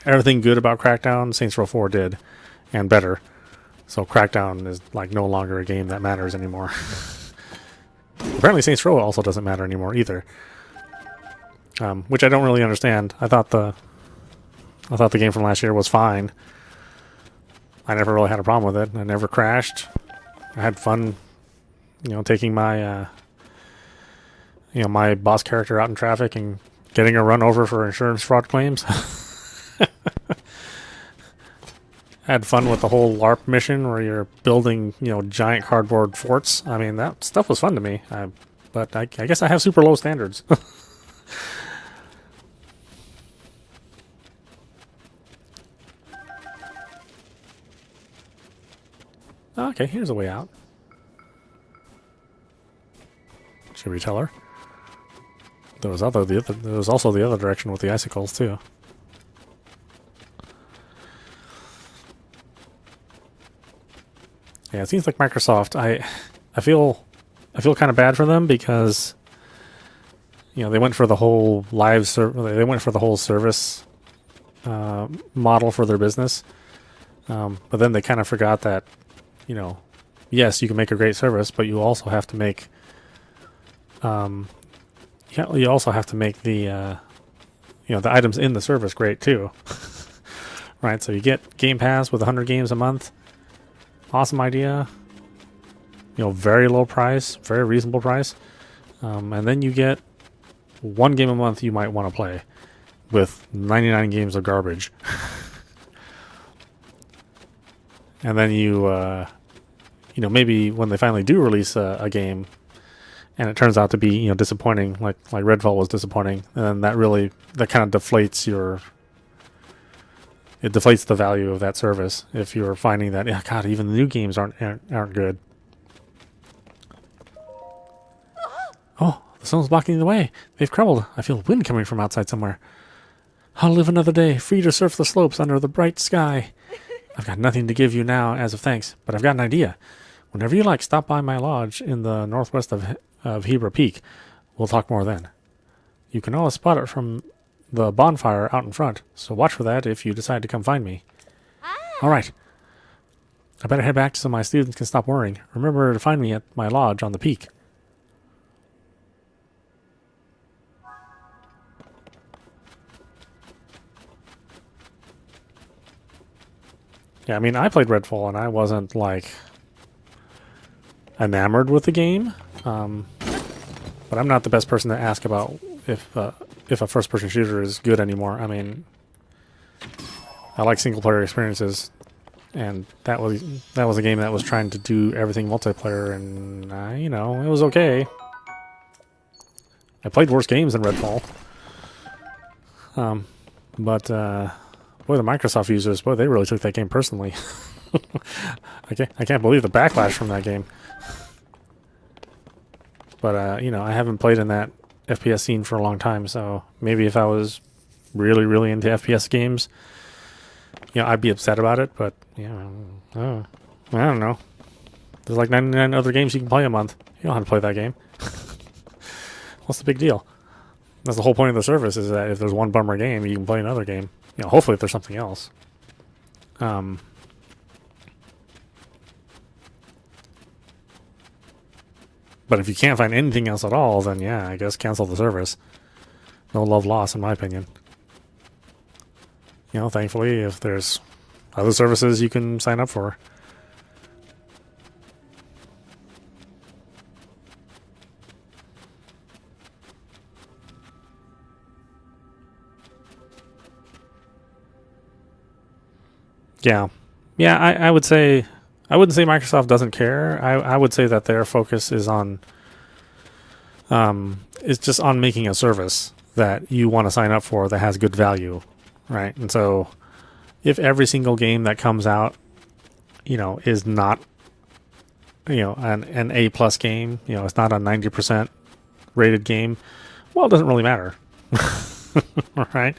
everything good about Crackdown, Saints Row 4 did, and better. So Crackdown is like no longer a game that matters anymore. Apparently, Saints Row also doesn't matter anymore either. Which I don't really understand. I thought the game from last year was fine. I never really had a problem with it. I never crashed. I had fun, you know, taking my my boss character out in traffic and getting her run over for insurance fraud claims. Had fun with the whole LARP mission where you're building, you know, giant cardboard forts. I mean, that stuff was fun to me. But I guess I have super low standards. Okay, here's a way out. Should we tell her? There was also the other direction with the icicles too. Yeah, it seems like Microsoft. I feel kind of bad for them because, you know, they went for the whole they went for the whole service model for their business, but then they kind of forgot that, you know, yes, you can make a great service, but you also have to make you also have to make the the items in the service great too. Right? So you get Game Pass with 100 games a month. Awesome idea. You know, very low price, very reasonable price. And then you get one game a month you might want to play with 99 games of garbage. And then you maybe when they finally do release a game and it turns out to be, you know, disappointing, like Redfall was disappointing, and then that kind of deflates it deflates the value of that service if you're finding that, yeah, God, even the new games aren't good. Oh, the stone's blocking the way. They've crumbled. I feel wind coming from outside somewhere. I'll live another day, free to surf the slopes under the bright sky. I've got nothing to give you now as of thanks, but I've got an idea. Whenever you like, stop by my lodge in the northwest of Hebra Peak. We'll talk more then. You can always spot it from the bonfire out in front, so watch for that if you decide to come find me. All right. I better head back so my students can stop worrying. Remember to find me at my lodge on the peak. Yeah, I mean, I played Redfall and I wasn't, like, enamored with the game. But I'm not the best person to ask about if a first-person shooter is good anymore. I mean, I like single-player experiences, and that was a game that was trying to do everything multiplayer, and you know, it was okay. I played worse games than Redfall. But boy, the Microsoft users, boy, they really took that game personally. I can't believe the backlash from that game. But you know, I haven't played in that FPS scene for a long time, so maybe if I was really, really into FPS games, you know, I'd be upset about it. But yeah, I don't know. There's like 99 other games you can play a month. You don't have to play that game. What's the big deal? That's the whole point of the service, is that if there's one bummer game, you can play another game. You know, hopefully if there's something else. But if you can't find anything else at all, then yeah, I guess cancel the service. No love lost, in my opinion. you know, thankfully, if there's other services you can sign up for. Yeah. Yeah, I would say, I wouldn't say Microsoft doesn't care. I would say that their focus is on, is just on making a service that you want to sign up for that has good value, right? And so if every single game that comes out, you know, is not, you know, an A plus game, you know, it's not a 90% rated game, well, it doesn't really matter, right?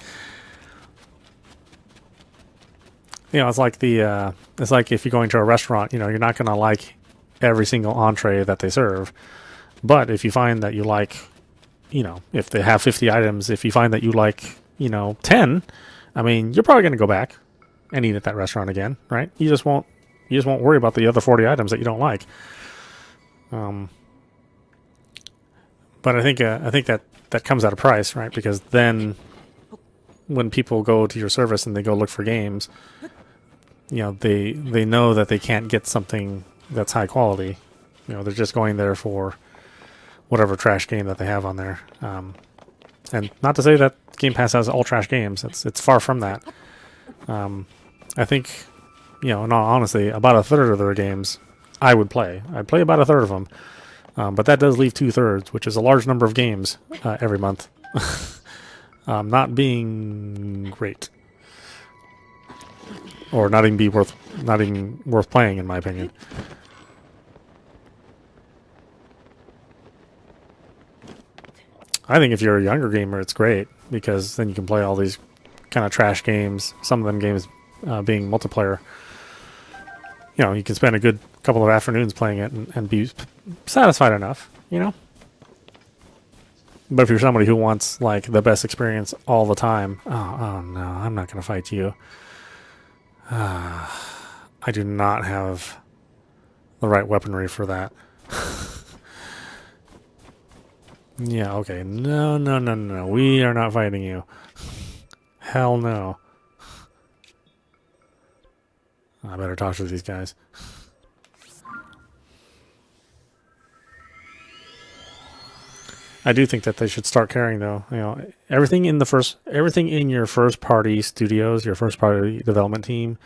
You know, it's like it's like if you're going to a restaurant, you know, you're not going to like every single entree that they serve. But if you find that you like, you know, if they have 50 items, if you find that you like, you know, 10, I mean, you're probably going to go back and eat at that restaurant again, right? You just won't worry about the other 40 items that you don't like. But I think that comes at a price, right? Because then when people go to your service and they go look for games, you know, they know that they can't get something that's high quality. You know, they're just going there for whatever trash game that they have on there. And not to say that Game Pass has all trash games. It's far from that. I think, you know, in all honesty, about a third of their games I would play. I'd play about a third of them. But that does leave 2/3, which is a large number of games every month. Not being great. Or not even worth playing, in my opinion. I think if you're a younger gamer, it's great because then you can play all these kind of trash games. Some of them games being multiplayer. You know, you can spend a good couple of afternoons playing it and be satisfied enough, you know? But if you're somebody who wants, like, the best experience all the time, oh no, I'm not going to fight you. I do not have the right weaponry for that. Yeah, okay. No. We are not fighting you. Hell no. I better talk to these guys. I do think that they should start caring, though. You know, everything in your first party studios, your first party development team,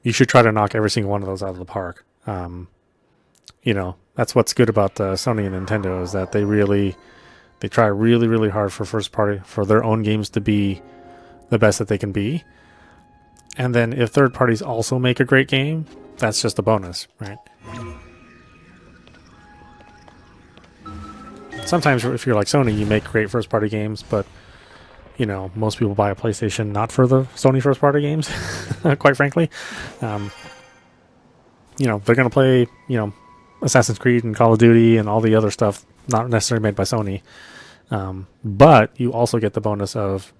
you should try to knock every single one of those out of the park. You know, that's what's good about Sony and Nintendo is that they try really, really hard for their own games to be the best that they can be. And then if third parties also make a great game, that's just a bonus, right? Sometimes if you're like Sony, you make great first party games, but you know, most people buy a PlayStation not for the Sony first party games, quite frankly. You know, they're going to play, you know, Assassin's Creed and Call of Duty and all the other stuff, not necessarily made by Sony. But you also get the bonus of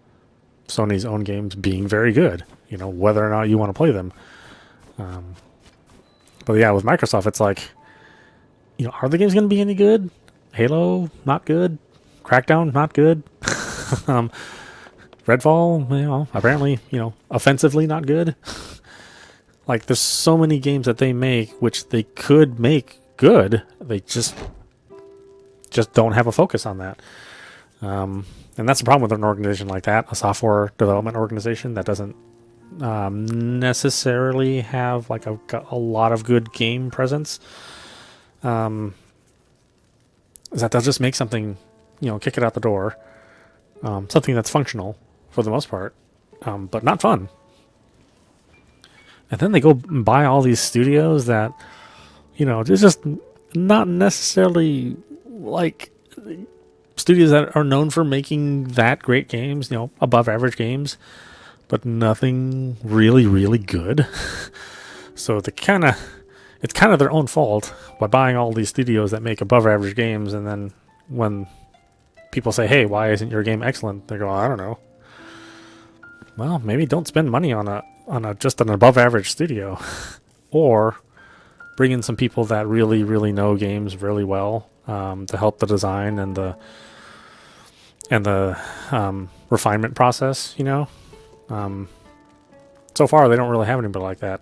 Sony's own games being very good, you know, whether or not you want to play them. But yeah, with Microsoft, it's like, you know, are the games going to be any good? Halo, not good. Crackdown, not good. Redfall, you know, apparently, you know, offensively not good. Like, there's so many games that they make which they could make good. They just don't have a focus on that. And that's the problem with an organization like that, a software development organization that doesn't necessarily have like a lot of good game presence. Is that they'll just make something, you know, kick it out the door. Something that's functional for the most part, but not fun. And then they go buy all these studios that, you know, it's just not necessarily like studios that are known for making that great games, you know, above average games, but nothing really, really good. So it's kind of their own fault by buying all these studios that make above average games, and then when people say, "Hey, why isn't your game excellent?" they go, "I don't know." Well, maybe don't spend money on just an above average studio, or bring in some people that really, really know games really well to help the design and the refinement process. You know, So far, they don't really have anybody like that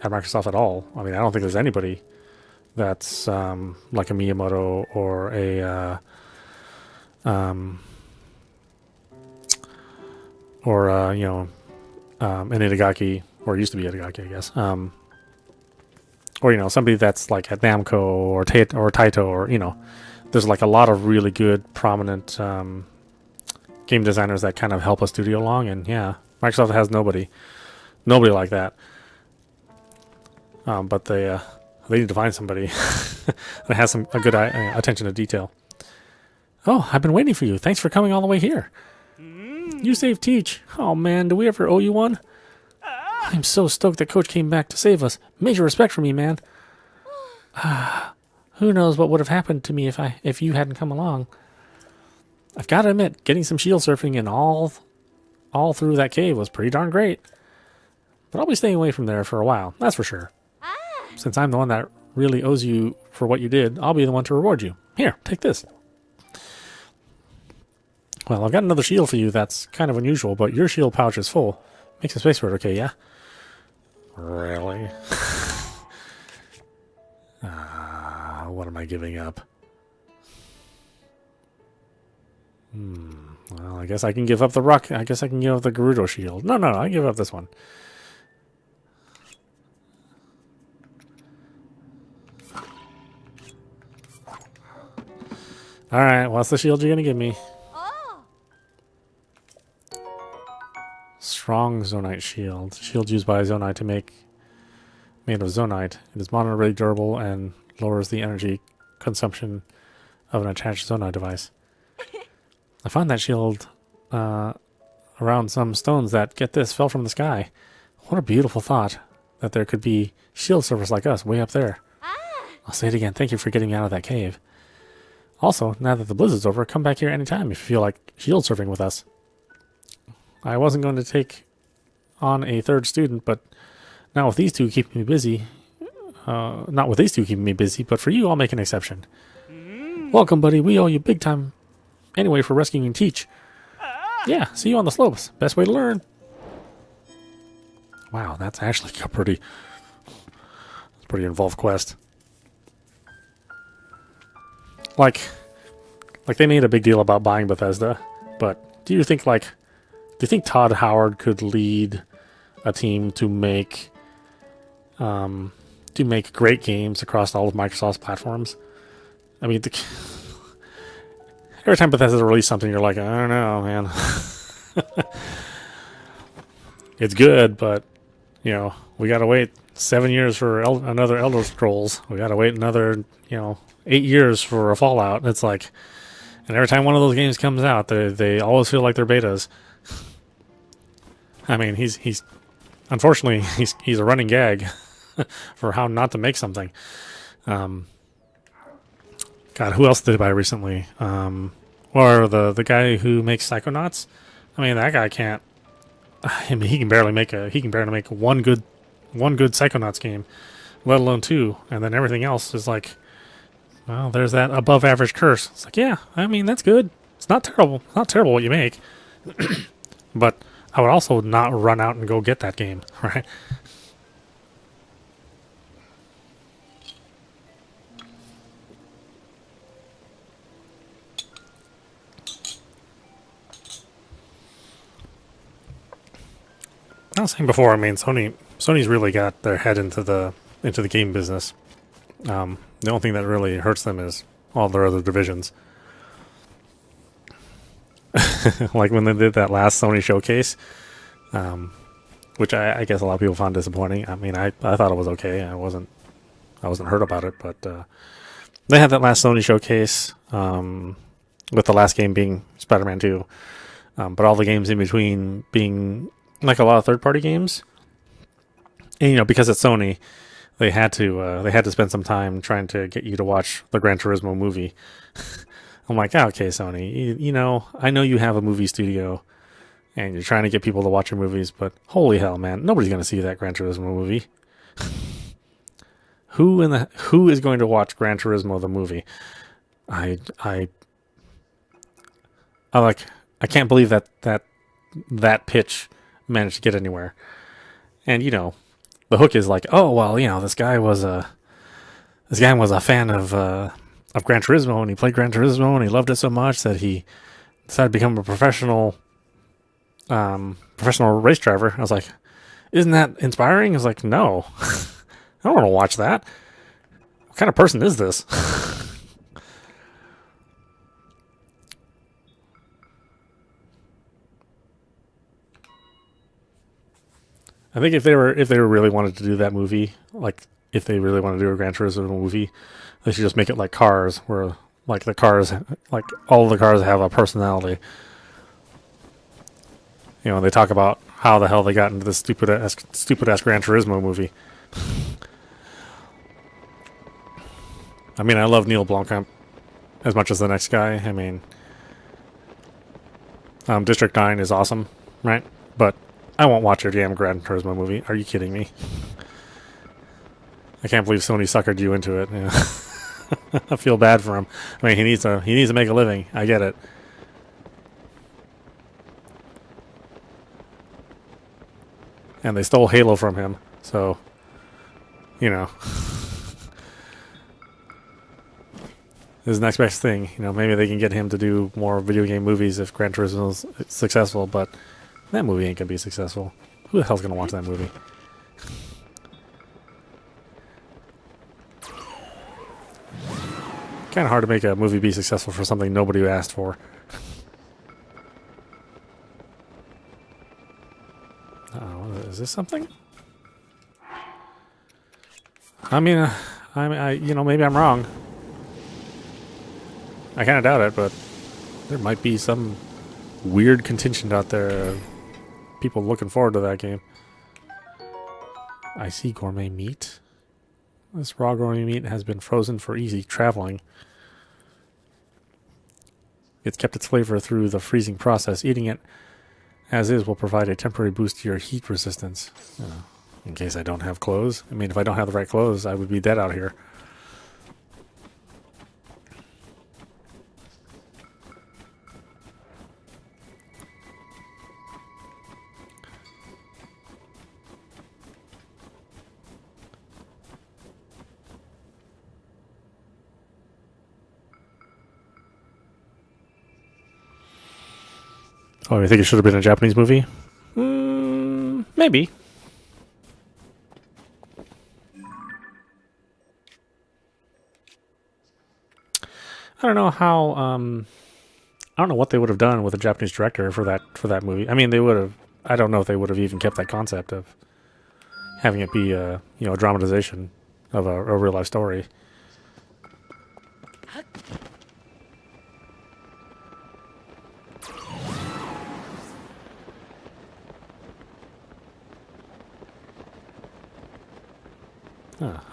at Microsoft at all. I mean, I don't think there's anybody that's like a Miyamoto or a an Itagaki, or used to be Itagaki, I guess. Or somebody that's like at Namco or Taito, or there's like a lot of really good, prominent game designers that kind of help a studio along, and yeah, Microsoft has nobody like that. But they need to find somebody that has a good attention to detail. Oh, I've been waiting for you. Thanks for coming all the way here. You saved Teach. Oh man, do we ever owe you one? I'm so stoked that Coach came back to save us. Major respect for me, man. Who knows what would have happened to me if you hadn't come along. I've got to admit, getting some shield surfing and all through that cave was pretty darn great. But I'll be staying away from there for a while, that's for sure. Since I'm the one that really owes you for what you did, I'll be the one to reward you. Here, take this. Well, I've got another shield for you that's kind of unusual, but your shield pouch is full. Make some space for it, okay, yeah? Really? What am I giving up? Well, I guess I can give up the rock. I guess I can give up the Gerudo shield. No, I give up this one. Alright, what's the shield you're gonna give me? Strong Zonite shield. Shield used by Zonite to made of Zonite. It is moderately durable and lowers the energy consumption of an attached Zonite device. I found that shield around some stones that, get this, fell from the sky. What a beautiful thought that there could be shield surfers like us way up there. I'll say it again. Thank you for getting me out of that cave. Also, now that the blizzard's over, come back here anytime if you feel like shield surfing with us. I wasn't going to take on a third student, but now with these two keeping me busy, not with these two keeping me busy, but for you, I'll make an exception. Welcome, buddy. We owe you big time anyway for rescuing Teach. Yeah, see you on the slopes. Best way to learn. Wow, that's actually a pretty involved quest. Like they made a big deal about buying Bethesda, but do you think Todd Howard could lead a team to make great games across all of Microsoft's platforms? I mean, every time Bethesda releases something, you're like, I don't know, man. It's good, but we gotta wait 7 years for another Elder Scrolls. We gotta wait another 8 years for a Fallout. It's like, and every time one of those games comes out, they always feel like they're betas. I mean, he's unfortunately he's a running gag for how not to make something. God, who else did I buy recently? Or the guy who makes Psychonauts. I mean, that guy can't. I mean, he can barely make one good Psychonauts game, let alone two, and then everything else is like, well, there's that above average curse. It's like, yeah, I mean, that's good. It's not terrible. Not terrible what you make, but I would also not run out and go get that game, right? I was saying before, I mean, Sony's really got their head into the game business. The only thing that really hurts them is all their other divisions. Like when they did that last Sony showcase, which I guess a lot of people found disappointing. I mean, I thought it was okay. I wasn't hurt about it, but they had that last Sony showcase with the last game being Spider-Man 2, but all the games in between being like a lot of third-party games. And because it's Sony, they had to spend some time trying to get you to watch the Gran Turismo movie. I'm like, okay, Sony, I know you have a movie studio and you're trying to get people to watch your movies, but holy hell, man, nobody's going to see that Gran Turismo movie. Who is going to watch Gran Turismo the movie? I can't believe that pitch manage to get anywhere. And you know, the hook is like, oh well, you know, this guy was a fan of Gran Turismo, and he played Gran Turismo, and he loved it so much that he decided to become a professional race driver. I was like, isn't that inspiring? I was like, no, I don't want to watch that. What kind of person is this? I think if they really wanted to do that movie, like if they really want to do a Gran Turismo movie, they should just make it like Cars, where like all the cars have a personality. You know, they talk about how the hell they got into this stupid ass Gran Turismo movie. I mean, I love Neil Blomkamp as much as the next guy. I mean, District 9 is awesome, right? But I won't watch your damn Gran Turismo movie. Are you kidding me? I can't believe Sony suckered you into it. Yeah. I feel bad for him. I mean, he needs to make a living. I get it. And they stole Halo from him, so you know. This is the next best thing. You know, maybe they can get him to do more video game movies if Gran Turismo is successful, but that movie ain't gonna be successful. Who the hell's gonna watch that movie? Kind of hard to make a movie be successful for something nobody asked for. Oh, is this something? I mean, you know, maybe I'm wrong. I kind of doubt it, but there might be some weird contingent out there. People looking forward to that game. I see gourmet meat. This raw gourmet meat has been frozen for easy traveling. It's kept its flavor through the freezing process. Eating it as is will provide a temporary boost to your heat resistance. In case I don't have clothes. I mean, if I don't have the right clothes, I would be dead out here. Oh, you think it should have been a Japanese movie? Maybe. I don't know how. I don't know what they would have done with a Japanese director for that movie. I mean, they would have. I don't know if they would have even kept that concept of having it be a dramatization of a real life story.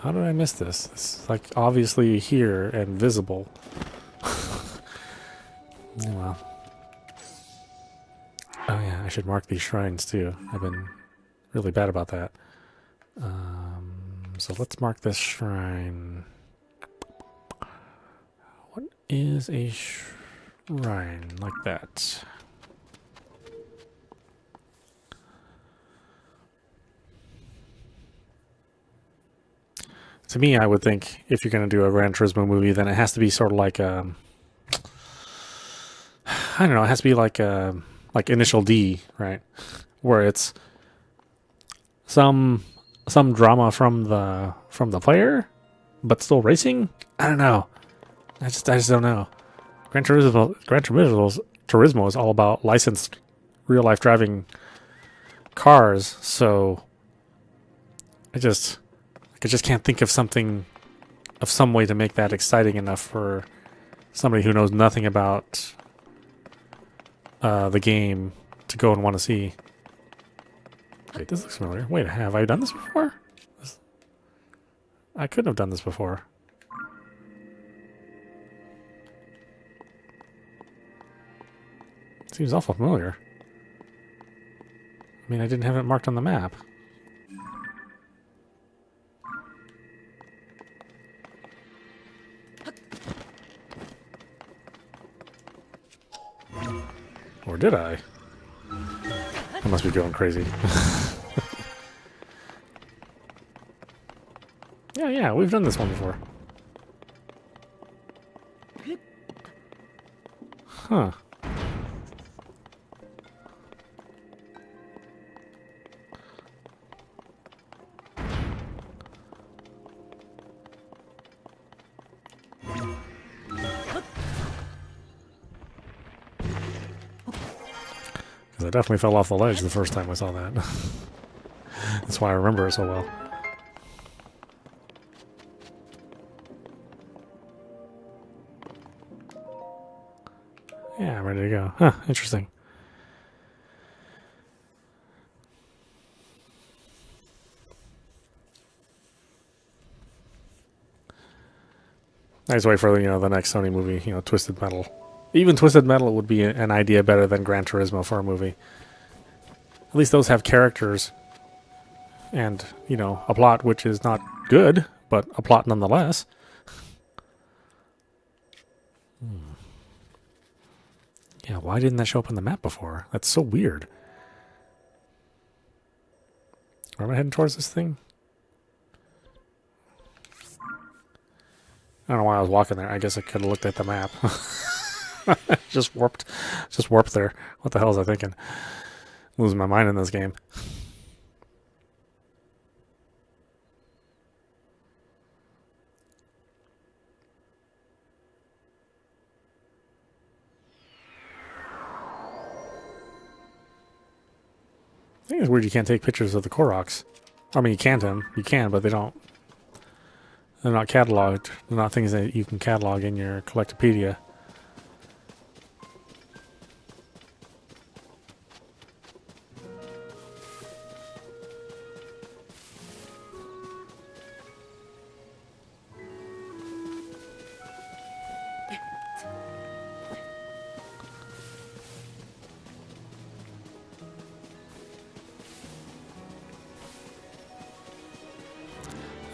How did I miss this? It's like obviously here and visible. Oh, well. Oh yeah, I should mark these shrines too. I've been really bad about that. So let's mark this shrine. What is a shrine like that? To me, I would think if you're going to do a Gran Turismo movie, then it has to be sort of like I don't know. It has to be like Initial D, right? Where it's some drama from the player, but still racing. I don't know. I just don't know. Gran Turismo is all about licensed real life driving cars, so I just can't think of some way to make that exciting enough for somebody who knows nothing about the game to go and want to see. Wait, this looks familiar. Wait, have I done this before? I couldn't have done this before. Seems awful familiar. I mean, I didn't have it marked on the map. Or did I? I must be going crazy. Yeah, we've done this one before. Huh. Because I definitely fell off the ledge the first time I saw that. That's why I remember it so well. Yeah, I'm ready to go. Huh, interesting. Nice way for, the next Sony movie, Twisted Metal. Even Twisted Metal would be an idea better than Gran Turismo for a movie. At least those have characters and, a plot which is not good, but a plot nonetheless. Yeah, why didn't that show up on the map before? That's so weird. Where am I heading towards this thing? I don't know why I was walking there. I guess I could have looked at the map. Just warped there. What the hell was I thinking? Losing my mind in this game. I think it's weird you can't take pictures of the Koroks. I mean, you can, but they're not cataloged. They're not things that you can catalog in your Collectopedia.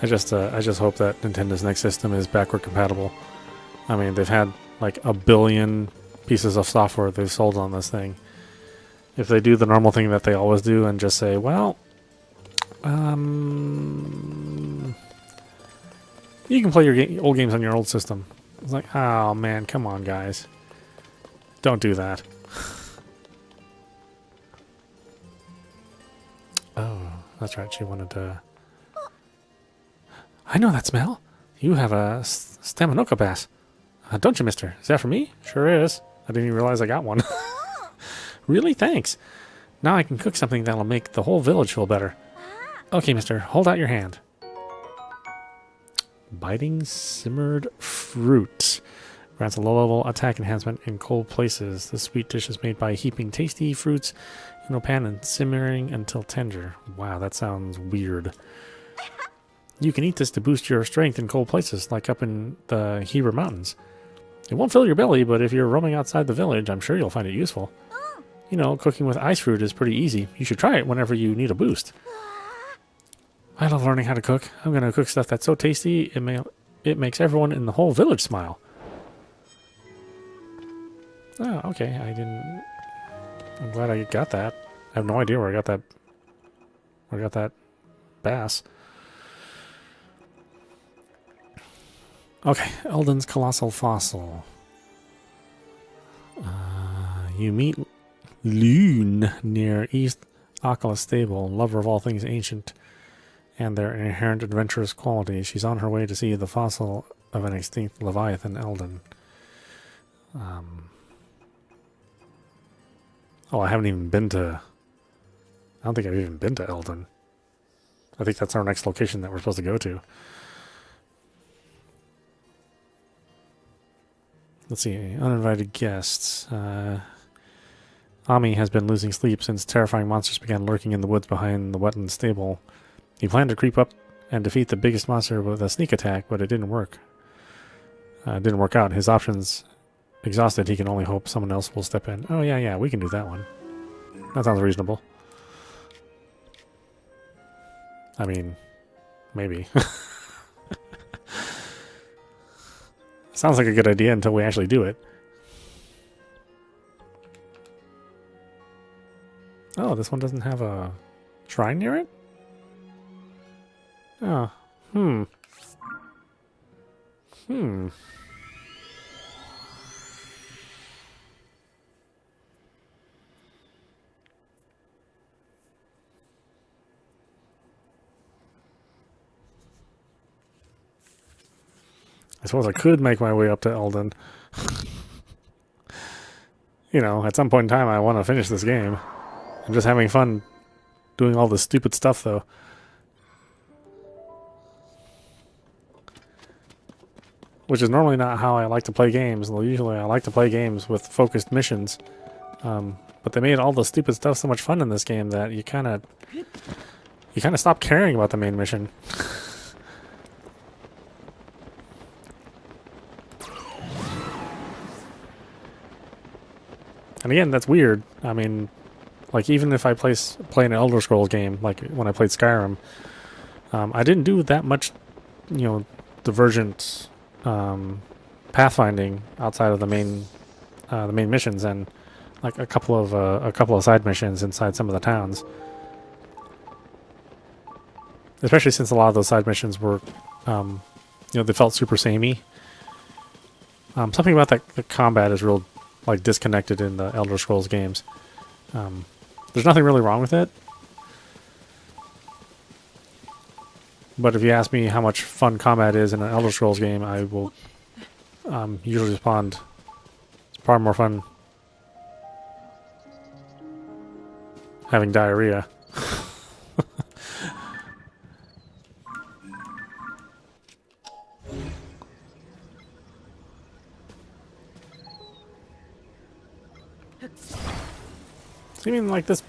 I just hope that Nintendo's next system is backward compatible. I mean, they've had like 1 billion pieces of software they've sold on this thing. If they do the normal thing that they always do and just say, well, you can play your old games on your old system. It's like, oh man, come on, guys. Don't do that. Oh, that's right. She wanted to... I know that smell. You have a Staminoka bass. Don't you, mister? Is that for me? Sure is. I didn't even realize I got one. Really? Thanks. Now I can cook something that'll make the whole village feel better. Okay, mister. Hold out your hand. Biting simmered fruit. Grants a low-level attack enhancement in cold places. This sweet dish is made by heaping tasty fruits in a pan and simmering until tender. Wow, that sounds weird. You can eat this to boost your strength in cold places, like up in the Hyrule Mountains. It won't fill your belly, but if you're roaming outside the village, I'm sure you'll find it useful. Cooking with ice fruit is pretty easy. You should try it whenever you need a boost. I love learning how to cook. I'm going to cook stuff that's so tasty, it makes everyone in the whole village smile. Oh, okay. I'm glad I got that. I have no idea where I got that bass. Okay, Eldon's Colossal Fossil. You meet Lune near East Akala Stable, lover of all things ancient and their inherent adventurous qualities. She's on her way to see the fossil of an extinct Leviathan Eldon. Oh, I haven't even been to... I don't think I've even been to Eldon. I think that's our next location that we're supposed to go to. Let's see, uninvited guests. Ami has been losing sleep since terrifying monsters began lurking in the woods behind the Wetland stable. He planned to creep up and defeat the biggest monster with a sneak attack, but it didn't work. Didn't work out. His options exhausted, he can only hope someone else will step in. Oh, yeah, we can do that one. That sounds reasonable. I mean, maybe. Sounds like a good idea until we actually do it. Oh, this one doesn't have a shrine near it? Oh, hmm. Hmm. I suppose I could make my way up to Elden. You know, at some point in time I want to finish this game. I'm just having fun doing all this stupid stuff, though. Which is normally not how I like to play games. Usually I like to play games with focused missions. But they made all the stupid stuff so much fun in this game that you kind of stop caring about the main mission. And again, that's weird. I mean, like, even if I play an Elder Scrolls game, like when I played Skyrim, I didn't do that much, divergent pathfinding outside of the main missions, and like a couple of side missions inside some of the towns. Especially since a lot of those side missions were, they felt super samey. Something about the combat is real, like, disconnected in the Elder Scrolls games. There's nothing really wrong with it. But if you ask me how much fun combat is in an Elder Scrolls game, I will usually respond, it's far more fun having diarrhea. So you mean like this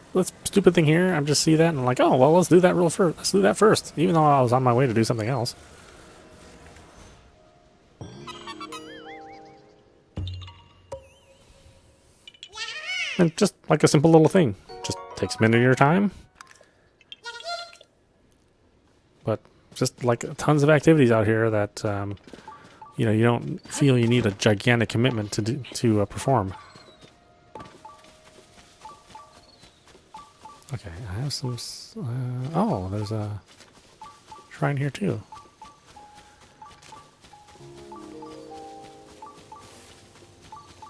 stupid thing here? I just see that and I'm like, oh well, let's do that first. Let's do that first, even though I was on my way to do something else. And just like a simple little thing, just takes a minute of your time. But just like tons of activities out here that you don't feel you need a gigantic commitment to perform. Okay, I have some... oh, there's a shrine here too.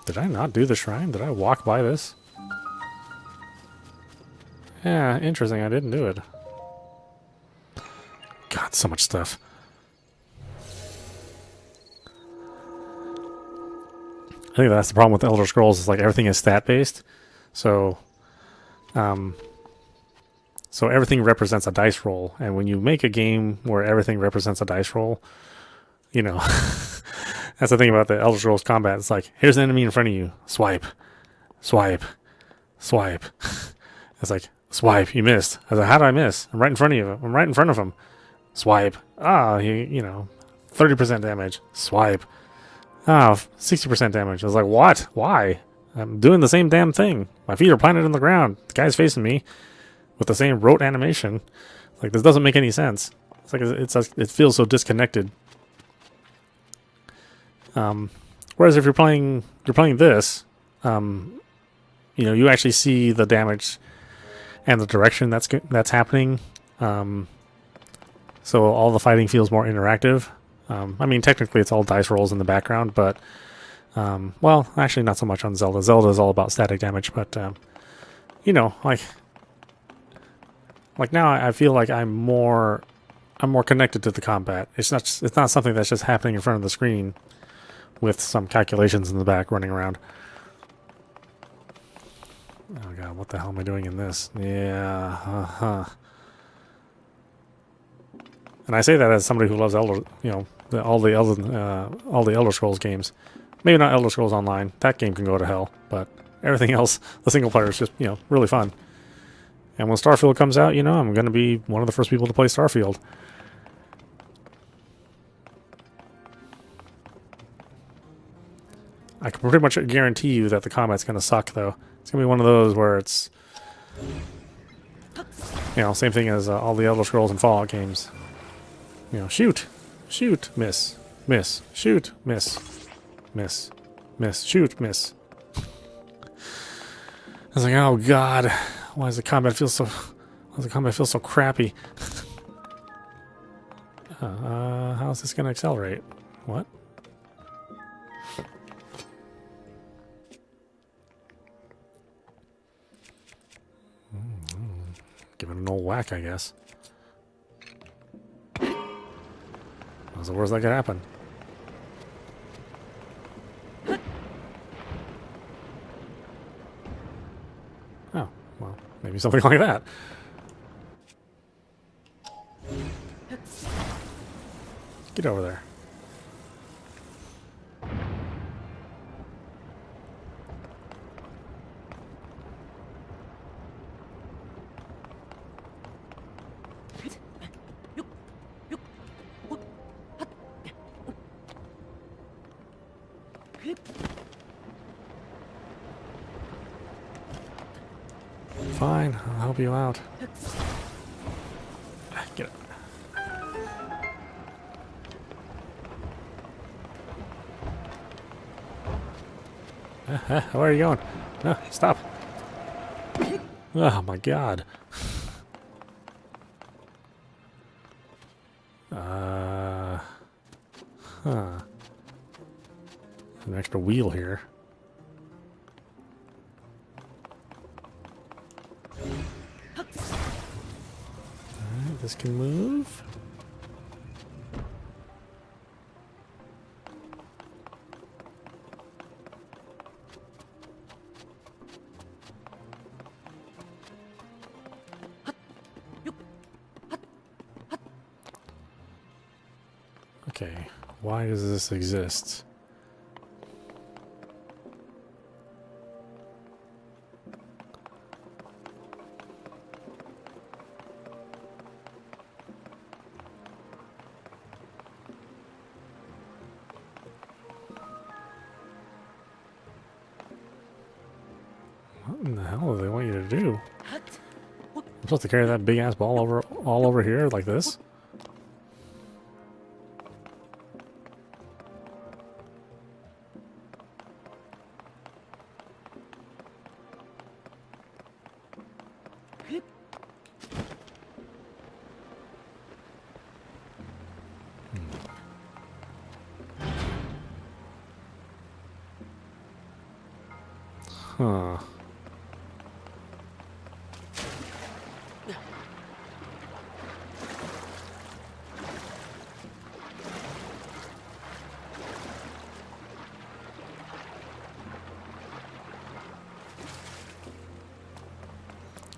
Did I not do the shrine? Did I walk by this? Yeah, interesting, I didn't do it. God, so much stuff. I think that's the problem with Elder Scrolls, is like everything is stat-based. So everything represents a dice roll, and when you make a game where everything represents a dice roll, that's the thing about the Elder Scrolls combat. It's like, here's an enemy in front of you. Swipe. Swipe. Swipe. It's like, swipe, you missed. I was like, how did I miss? I'm right in front of you. I'm right in front of him. Swipe. 30% damage. Swipe. 60% damage. I was like, what? Why? I'm doing the same damn thing. My feet are planted in the ground. The guy's facing me with the same rote animation. Like, this doesn't make any sense. It's like it feels so disconnected. Whereas if you're playing this, you actually see the damage and the direction that's happening. So all the fighting feels more interactive. I mean, technically it's all dice rolls in the background, but well, actually not so much on Zelda. Zelda is all about static damage, but like now I feel like I'm more connected to the combat. It's not something that's just happening in front of the screen with some calculations in the back running around. Oh god, what the hell am I doing in this? Yeah, And I say that as somebody who loves all the Elder Scrolls games. Maybe not Elder Scrolls Online. That game can go to hell, but everything else, the single player is just really fun. And when Starfield comes out, I'm going to be one of the first people to play Starfield. I can pretty much guarantee you that the combat's going to suck, though. It's going to be one of those where it's, same thing as all the Elder Scrolls and Fallout games. Shoot, shoot, miss, miss, shoot, miss, miss, shoot, miss. I was like, oh god, Why does the combat feel so? Why does the combat feel so crappy? How's this gonna accelerate? What? Give it an old whack, I guess. What's the worst that could happen? Oh, well, maybe something like that. Get over there. Fine, I'll help you out. Get up. Where are you going? No, stop. Oh my god. Huh. An extra wheel here. Alright, this can move. Okay, why does this exist? What in the hell do they want you to do? I'm supposed to carry that big ass ball all over here like this? Huh.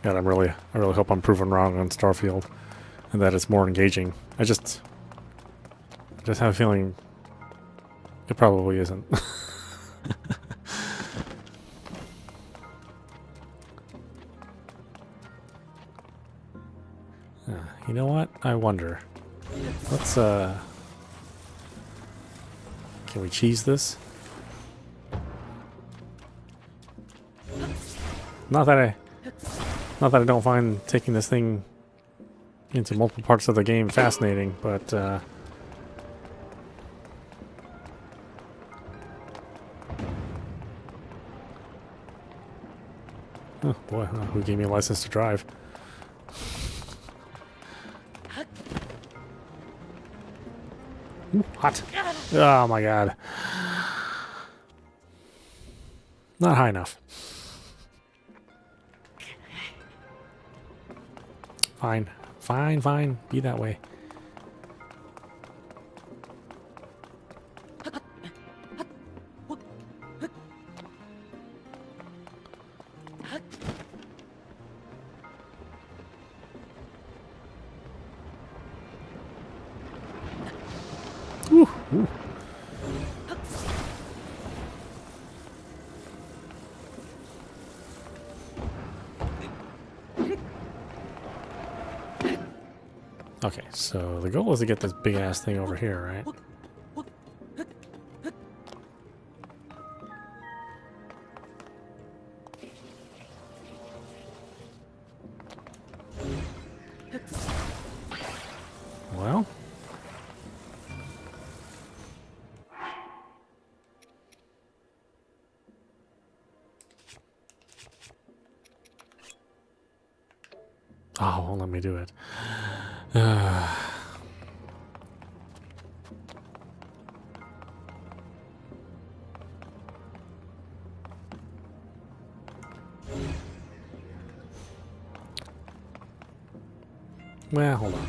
God, I really hope I'm proven wrong on Starfield, and that it's more engaging. I just have a feeling it probably isn't. You know what? I wonder. Let's can we cheese this? Not that I don't find taking this thing into multiple parts of the game fascinating, but oh boy, who gave me a license to drive? Ooh, hot. Oh my god. Not high enough. Fine. Fine, fine. Be that way. Ooh, ooh. Okay, so the goal is to get this big ass thing over here, right? Well, Oh, won't let me do it. Well, hold on.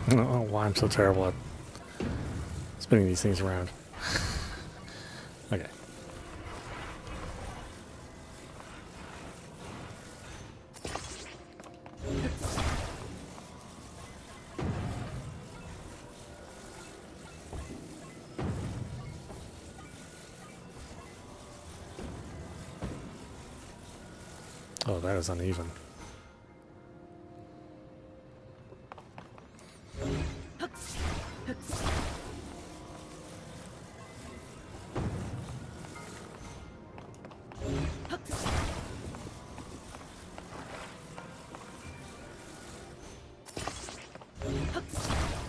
I don't know why I'm so terrible at spinning these things around. Okay. Oh, that is uneven.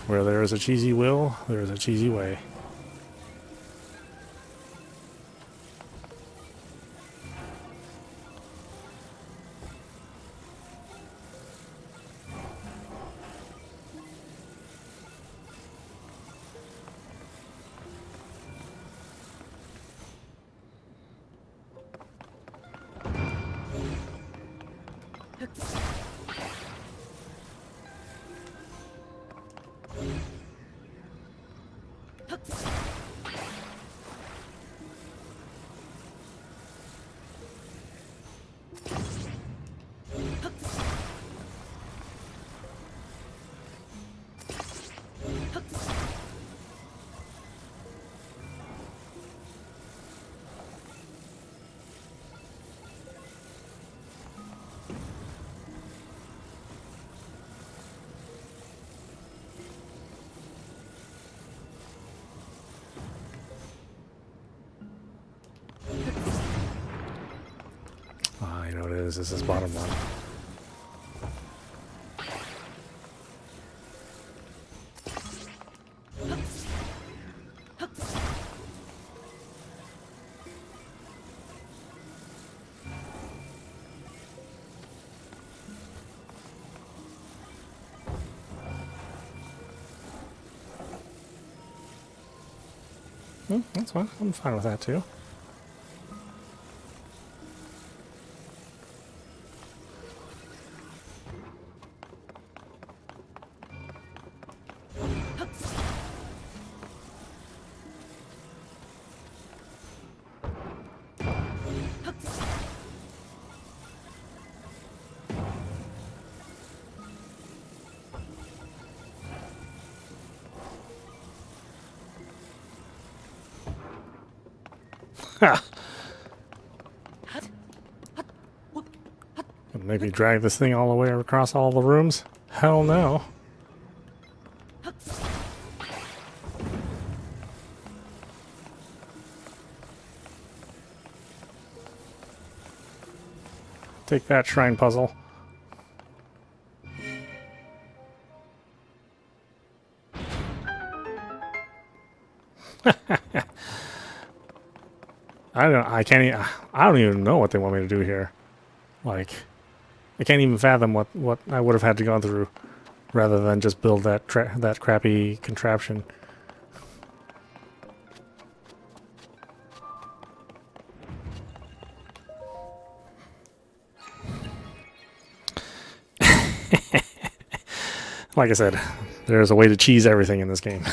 Where there is a cheesy will, there is a cheesy way. Ah, you know what it is. This is bottom one. That's fine. I'm fine with that too. Ha! Maybe drag this thing all the way across all the rooms? Hell no. Take that, shrine puzzle. I don't even know what they want me to do here. Like, I can't even fathom what I would have had to go through rather than just build that crappy contraption. Like I said, there's a way to cheese everything in this game.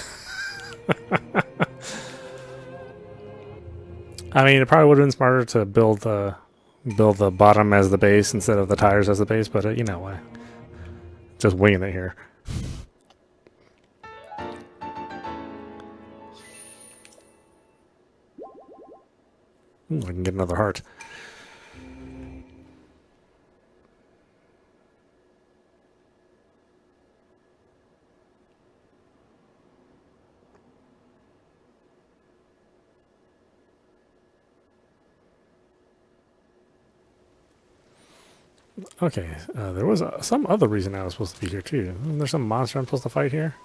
I mean, it probably would have been smarter to build the bottom as the base instead of the tires as the base, but you know what? Just winging it here. Ooh, I can get another heart. Okay, there was some other reason I was supposed to be here too. Isn't there some monster I'm supposed to fight here?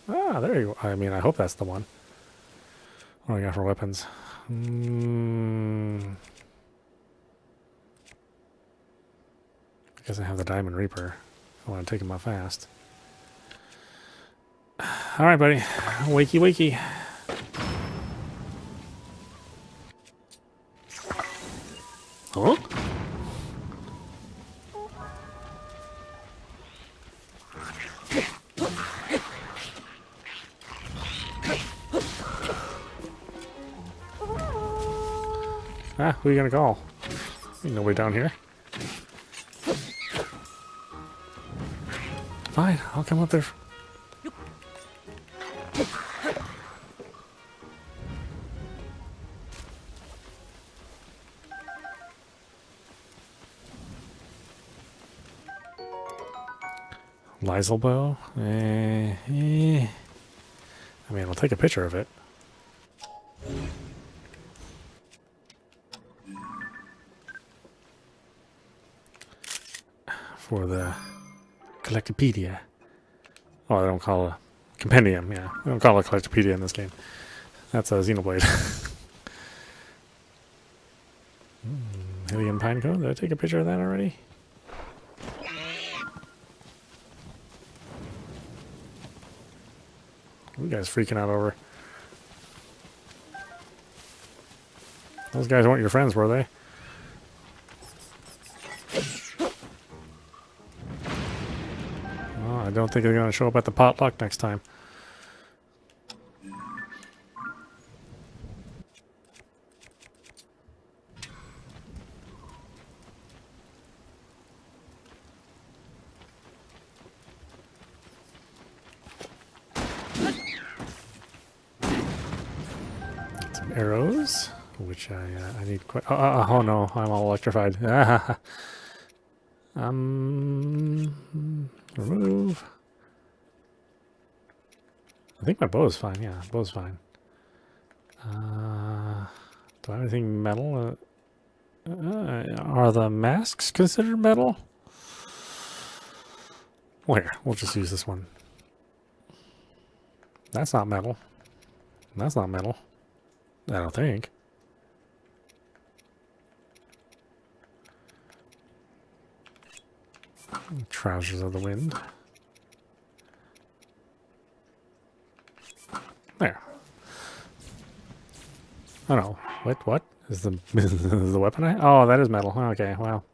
Ah, there you go. I mean, I hope that's the one. What do I got for weapons? I guess I have the Diamond Reaper. I want to take him out fast. Alright, buddy. Wakey, wakey. Huh? Ah, who are you gonna call? Ain't nobody down here. Fine, I'll come up there. Lysel bow? I mean, I'll take a picture of it. For the Collectopedia. Oh, they don't call it a compendium, yeah. They don't call it a Collectopedia in this game. That's a Xenoblade. Helium Pinecone? Did I take a picture of that already? You guys freaking out over. Those guys weren't your friends, were they? Oh, I don't think they're going to show up at the potluck next time. Arrows, which I need quite. Oh no, I'm all electrified. Remove. I think my bow is fine. Yeah, bow's fine. Do I have anything metal? Are the masks considered metal? Well, here, we'll just use this one. That's not metal. That's not metal. I don't think. Trousers of the Wind. There. Oh no. What? Is the is the weapon oh, that is metal. Okay, well.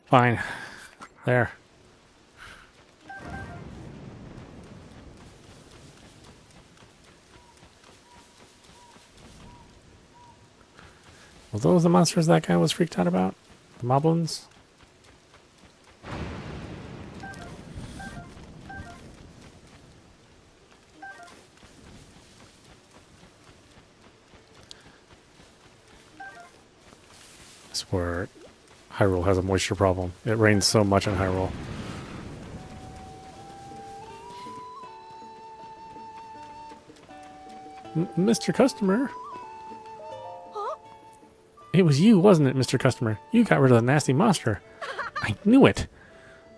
Fine. There. Were those the monsters that guy was freaked out about? The moblins? I swear Hyrule has a moisture problem. It rains so much in Hyrule. Mr. Customer? Huh? It was you, wasn't it, Mr. Customer? You got rid of the nasty monster. I knew it.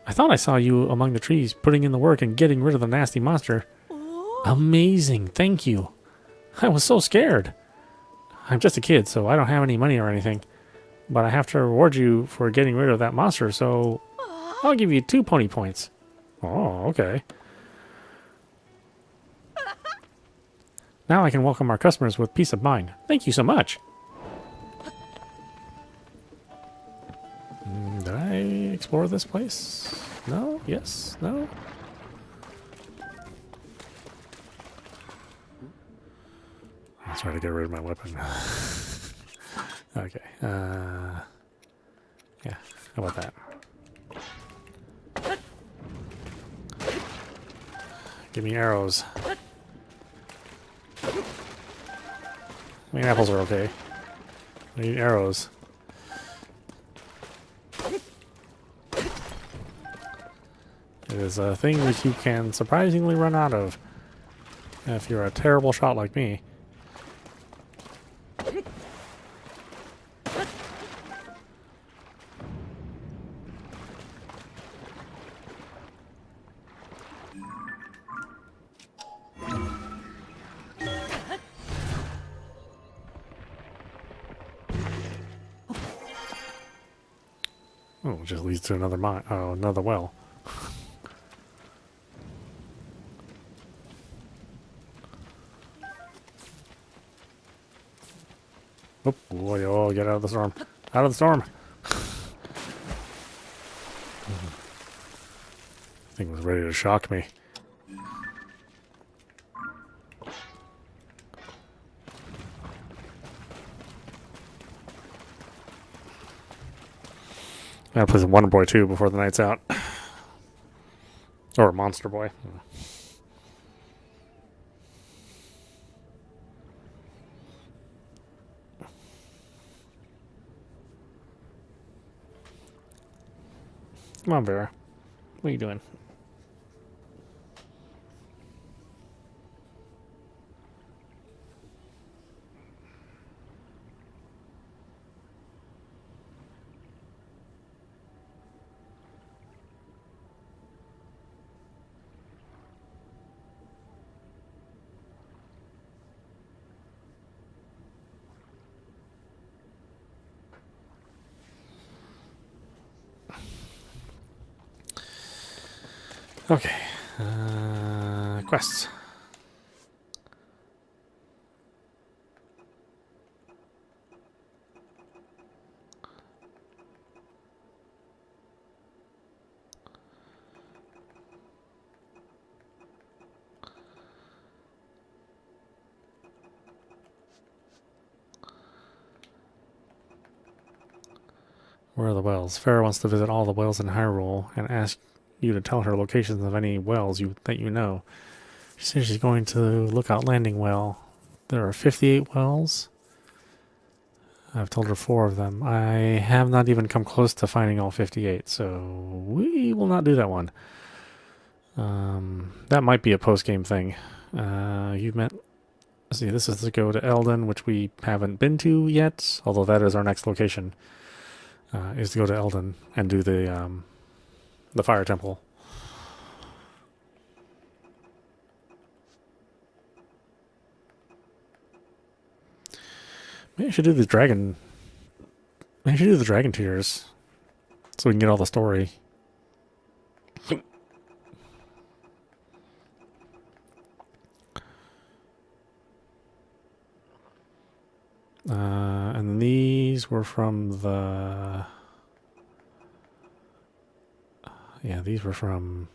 I thought I saw you among the trees, putting in the work and getting rid of the nasty monster. Amazing, thank you. I was so scared. I'm just a kid, so I don't have any money or anything. But I have to reward you for getting rid of that monster, so I'll give you 2 pony points. Oh, okay. Now I can welcome our customers with peace of mind. Thank you so much. Did I explore this place? No? Yes? No? I'll try to get rid of my weapon. Okay. Yeah. How about that? Give me arrows. I mean, apples are okay. I need arrows. It is a thing which you can surprisingly run out of if you're a terrible shot like me. Oh, it just leads to another mine. Oh, another well. Oh, boy, oh, get out of the storm. Out of the storm. Thing was ready to shock me. I gotta play some Wonder Boy 2 before the night's out. Or Monster Boy. Come on, Vera. What are you doing? Okay. Quests. Where are the wells? Farah wants to visit all the wells in Hyrule and ask you to tell her locations of any wells that you know. She says she's going to Lookout Landing Well. There are 58 wells. I've told her 4 of them. I have not even come close to finding all 58, so we will not do that one. That might be a post-game thing. You've met... Let's see, this is to go to Eldon, which we haven't been to yet, although that is our next location. Is to go to Eldon and do the Fire Temple. Maybe I should do the dragon. Maybe I should do the dragon tears, so we can get all the story. And these were from the... Yeah, these were from...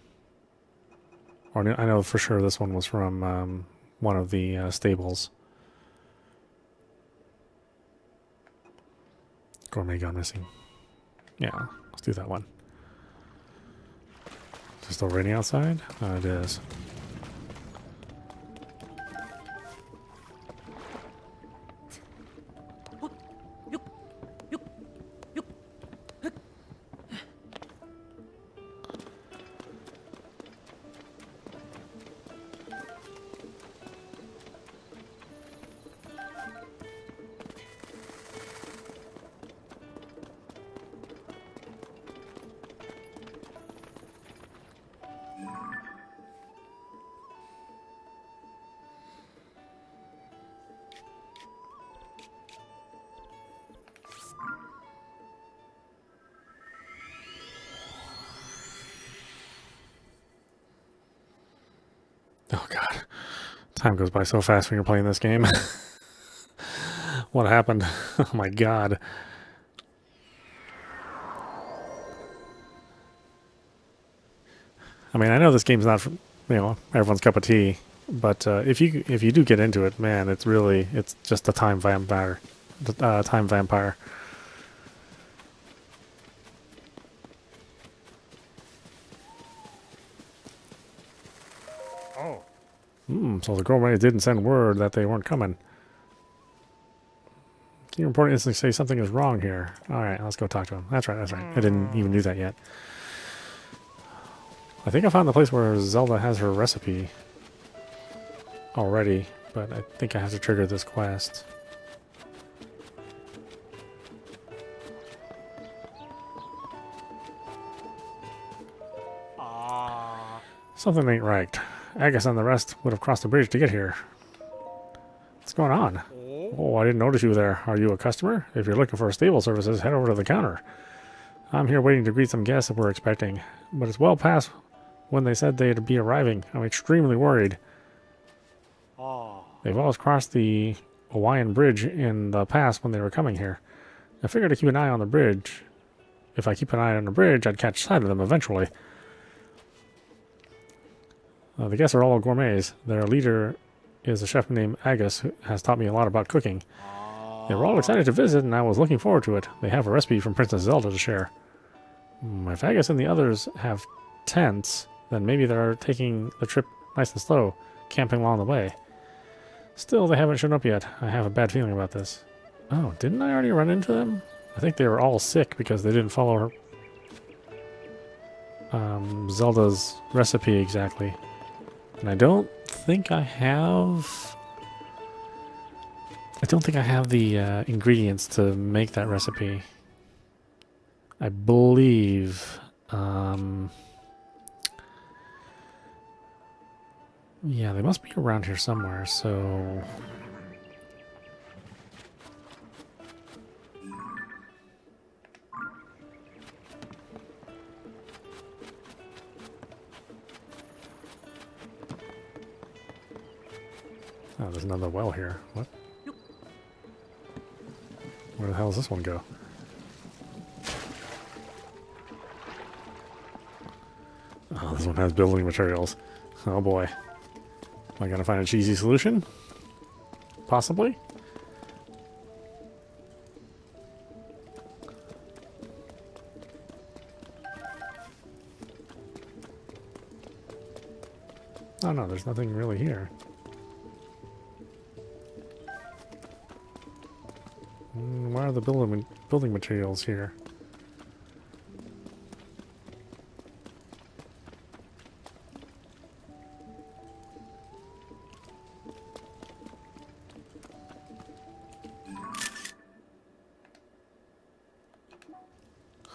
Or I know for sure this one was from one of the stables. Gourmet gone missing. Yeah, let's do that one. Is it still raining outside? It is. Time goes by so fast when you're playing this game. What happened? Oh my god. I mean, I know this game's not for, everyone's cup of tea, but if you do get into it, man, it's just a time vampire. Time vampire. Oh. So the gourmet didn't send word that they weren't coming. Can you report instantly say something is wrong here? Alright, let's go talk to him. That's right, that's right. I didn't even do that yet. I think I found the place where Zelda has her recipe already, but I think I have to trigger this quest. Something ain't right. Agus and the rest would have crossed the bridge to get here. What's going on? Oh, I didn't notice you there. Are you a customer? If you're looking for stable services, head over to the counter. I'm here waiting to greet some guests that we're expecting, but it's well past when they said they'd be arriving. I'm extremely worried. They've always crossed the Hawaiian Bridge in the past when they were coming here. I figured to keep an eye on the bridge. If I keep an eye on the bridge, I'd catch sight of them eventually. The guests are all gourmets. Their leader is a chef named Agus, who has taught me a lot about cooking. They were all excited to visit, and I was looking forward to it. They have a recipe from Princess Zelda to share. If Agus and the others have tents, then maybe they're taking the trip nice and slow, camping along the way. Still, they haven't shown up yet. I have a bad feeling about this. Oh, didn't I already run into them? I think they were all sick because they didn't follow Zelda's recipe exactly. And I don't think I have the ingredients to make that recipe. I believe. Yeah, they must be around here somewhere, so... Oh, there's another well here. What? Where the hell does this one go? Oh, this one has building materials. Oh boy. Am I gonna find a cheesy solution? Possibly? Oh no, there's nothing really here. Why are the building materials here?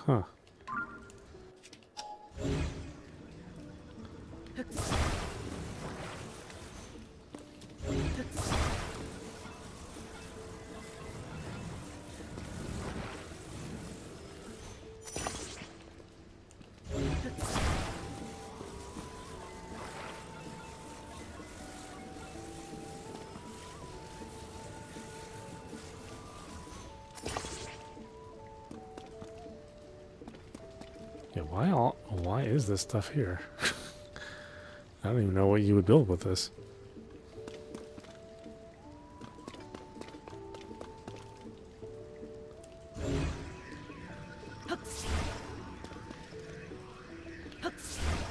Huh. Yeah, why is this stuff here? I don't even know what you would build with this.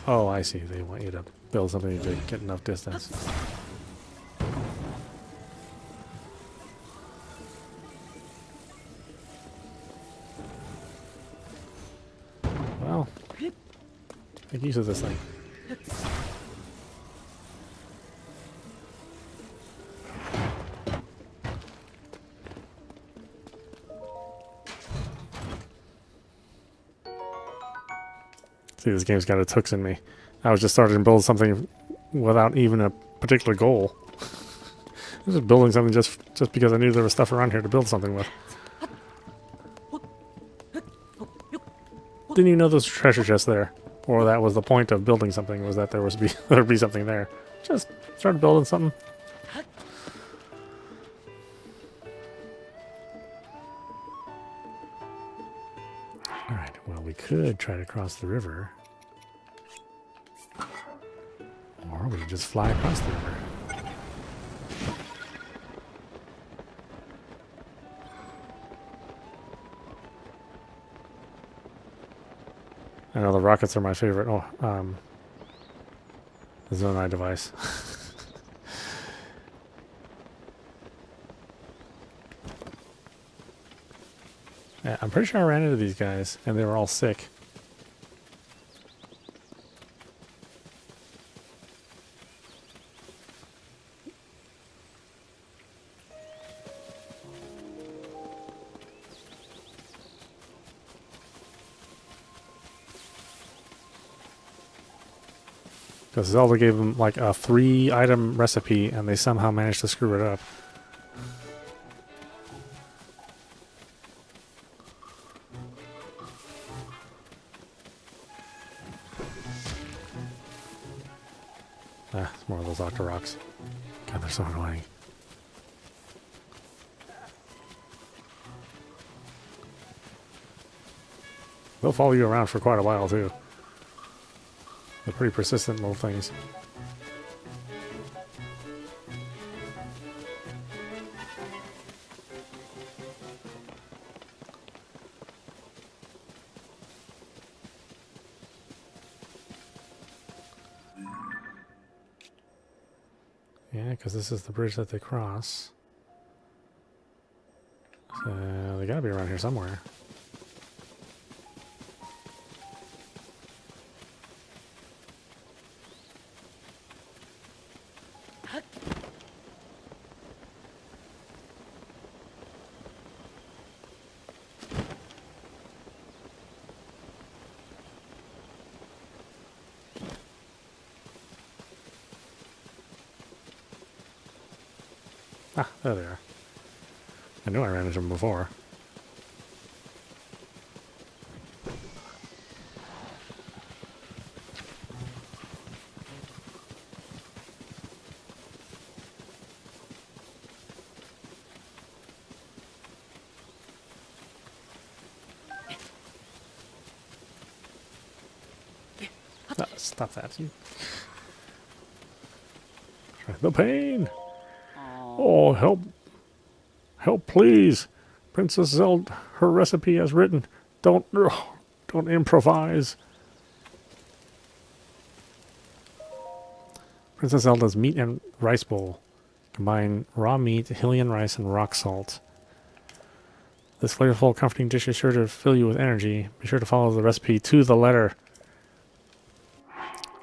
Oh, I see. They want you to build something to get enough distance. Well, make use of this thing. See, this game's got its hooks in me. I was just starting to build something without even a particular goal. I was just building something just because I knew there was stuff around here to build something with. Didn't even know there was a treasure chest there. Or that was the point of building something, was that there'd be something there. Just started building something. Alright, well, we could try to cross the river. Or we could just fly across the river. I know the rockets are my favorite. The Zonai device. Yeah, I'm pretty sure I ran into these guys, and they were all sick. Because Zelda gave them like a 3-item recipe, and they somehow managed to screw it up. Ah, it's more of those octo rocks. God, they're so annoying. They'll follow you around for quite a while, too. They're pretty persistent little things. Yeah, because this is the bridge that they cross. So they gotta be around here somewhere. Ah, there they are. I knew I ran into them before. No, stop that. You. The pain! Oh, help. Help, please. Princess Zelda, her recipe as written. Don't improvise. Princess Zelda's meat and rice bowl. Combine raw meat, Hylian rice, and rock salt. This flavorful, comforting dish is sure to fill you with energy. Be sure to follow the recipe to the letter.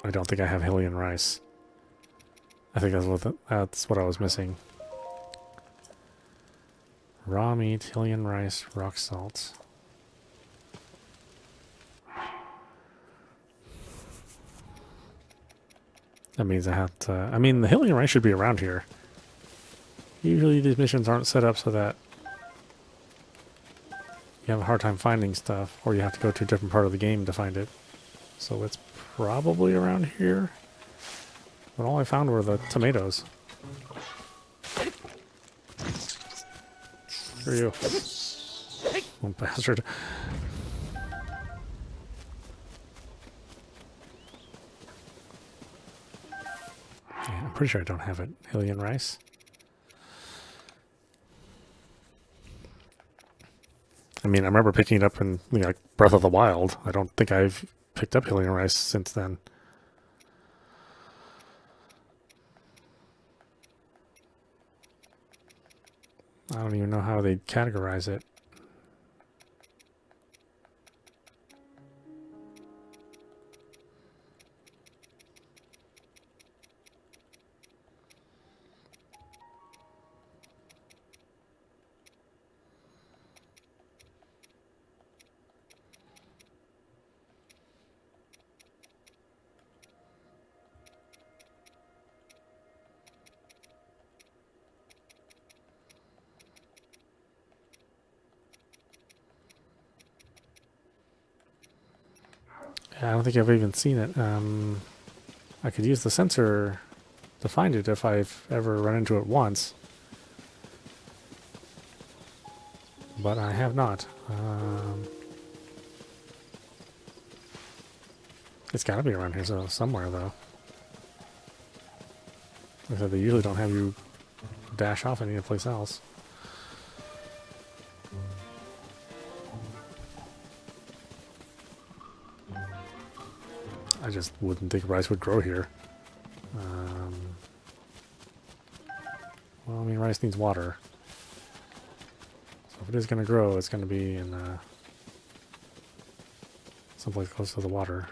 I don't think I have Hylian rice. I think that's what I was missing. Raw meat, Hylian rice, rock salt. That means I have to... I mean, the Hylian rice should be around here. Usually these missions aren't set up so that you have a hard time finding stuff, or you have to go to a different part of the game to find it. So it's probably around here. But all I found were the tomatoes. Who are you? Oh, bastard. Yeah, I'm pretty sure I don't have it. Hylian rice. I mean, I remember picking it up in like Breath of the Wild. I don't think I've picked up Hylian rice since then. I don't even know how they'd categorize it. I don't think I've even seen it. I could use the sensor to find it if I've ever run into it once. But I have not. It's gotta be around here so somewhere, though. Like I said, they usually don't have you dash off any place else. I just wouldn't think rice would grow here. Well, I mean, rice needs water. So if it is going to grow, it's going to be in someplace close to the water.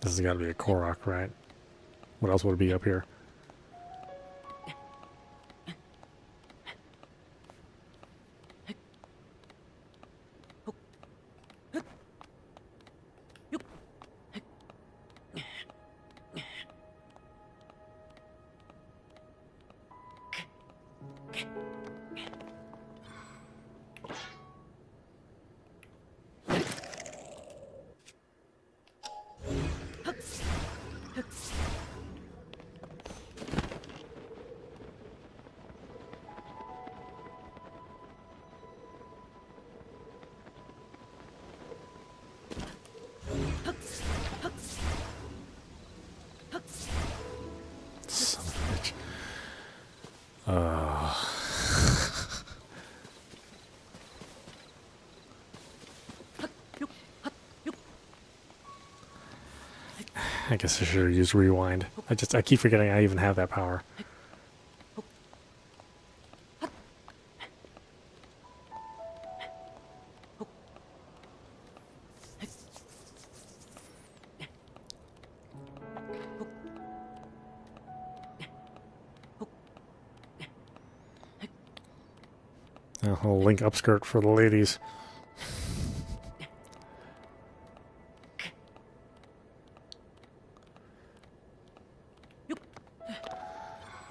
This has got to be a Korok, right? What else would it be up here? Son of a bitch. I guess I should have used rewind. I keep forgetting I even have that power. A whole link upskirt for the ladies.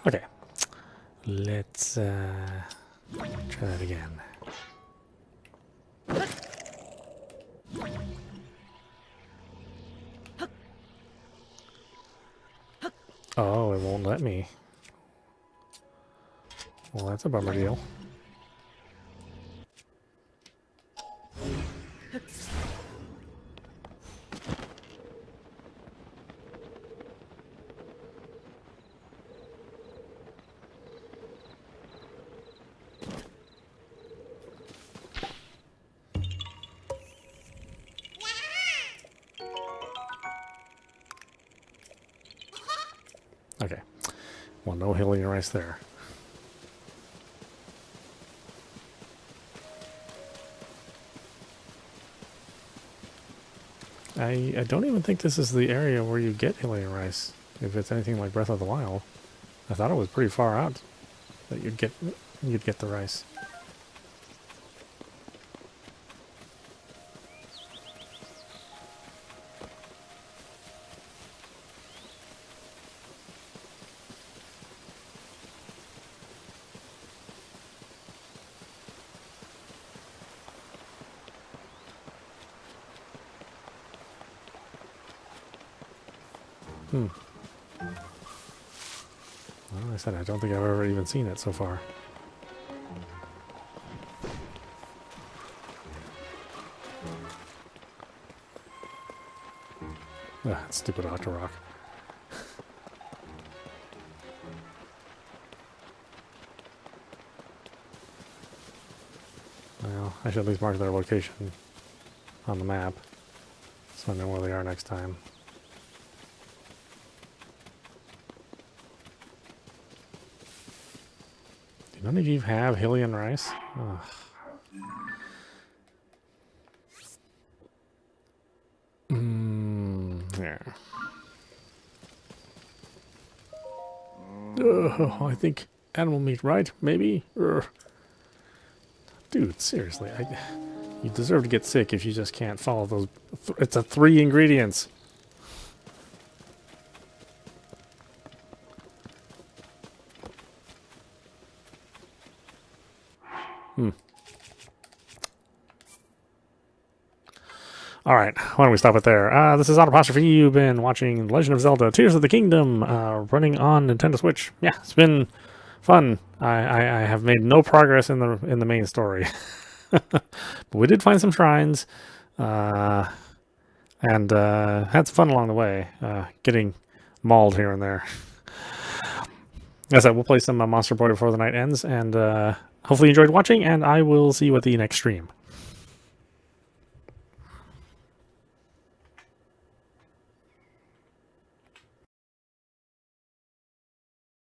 Okay, let's try that again. Oh, it won't let me. Well, that's a bummer deal. Okay. Well, no hilly rice there. I don't even think this is the area where you get Hylian rice, if it's anything like Breath of the Wild. I thought it was pretty far out that you'd get the rice. Well, like I said, I don't think I've ever even seen it so far. Ah, stupid Octorok. Well, I should at least mark their location on the map so I know where they are next time. Do none of you have Hylian rice? Ugh. There. I think animal meat, right? Maybe? Dude, seriously, you deserve to get sick if you just can't follow those. It's a 3 ingredients. All right, why don't we stop it there? This is Autopostrophe. You've been watching Legend of Zelda: Tears of the Kingdom, running on Nintendo Switch. Yeah, it's been fun. I have made no progress in the main story, but we did find some shrines, and had some fun along the way, getting mauled here and there. As I said, we'll play some Monster Boy before the night ends, and hopefully you enjoyed watching, and I will see you at the next stream.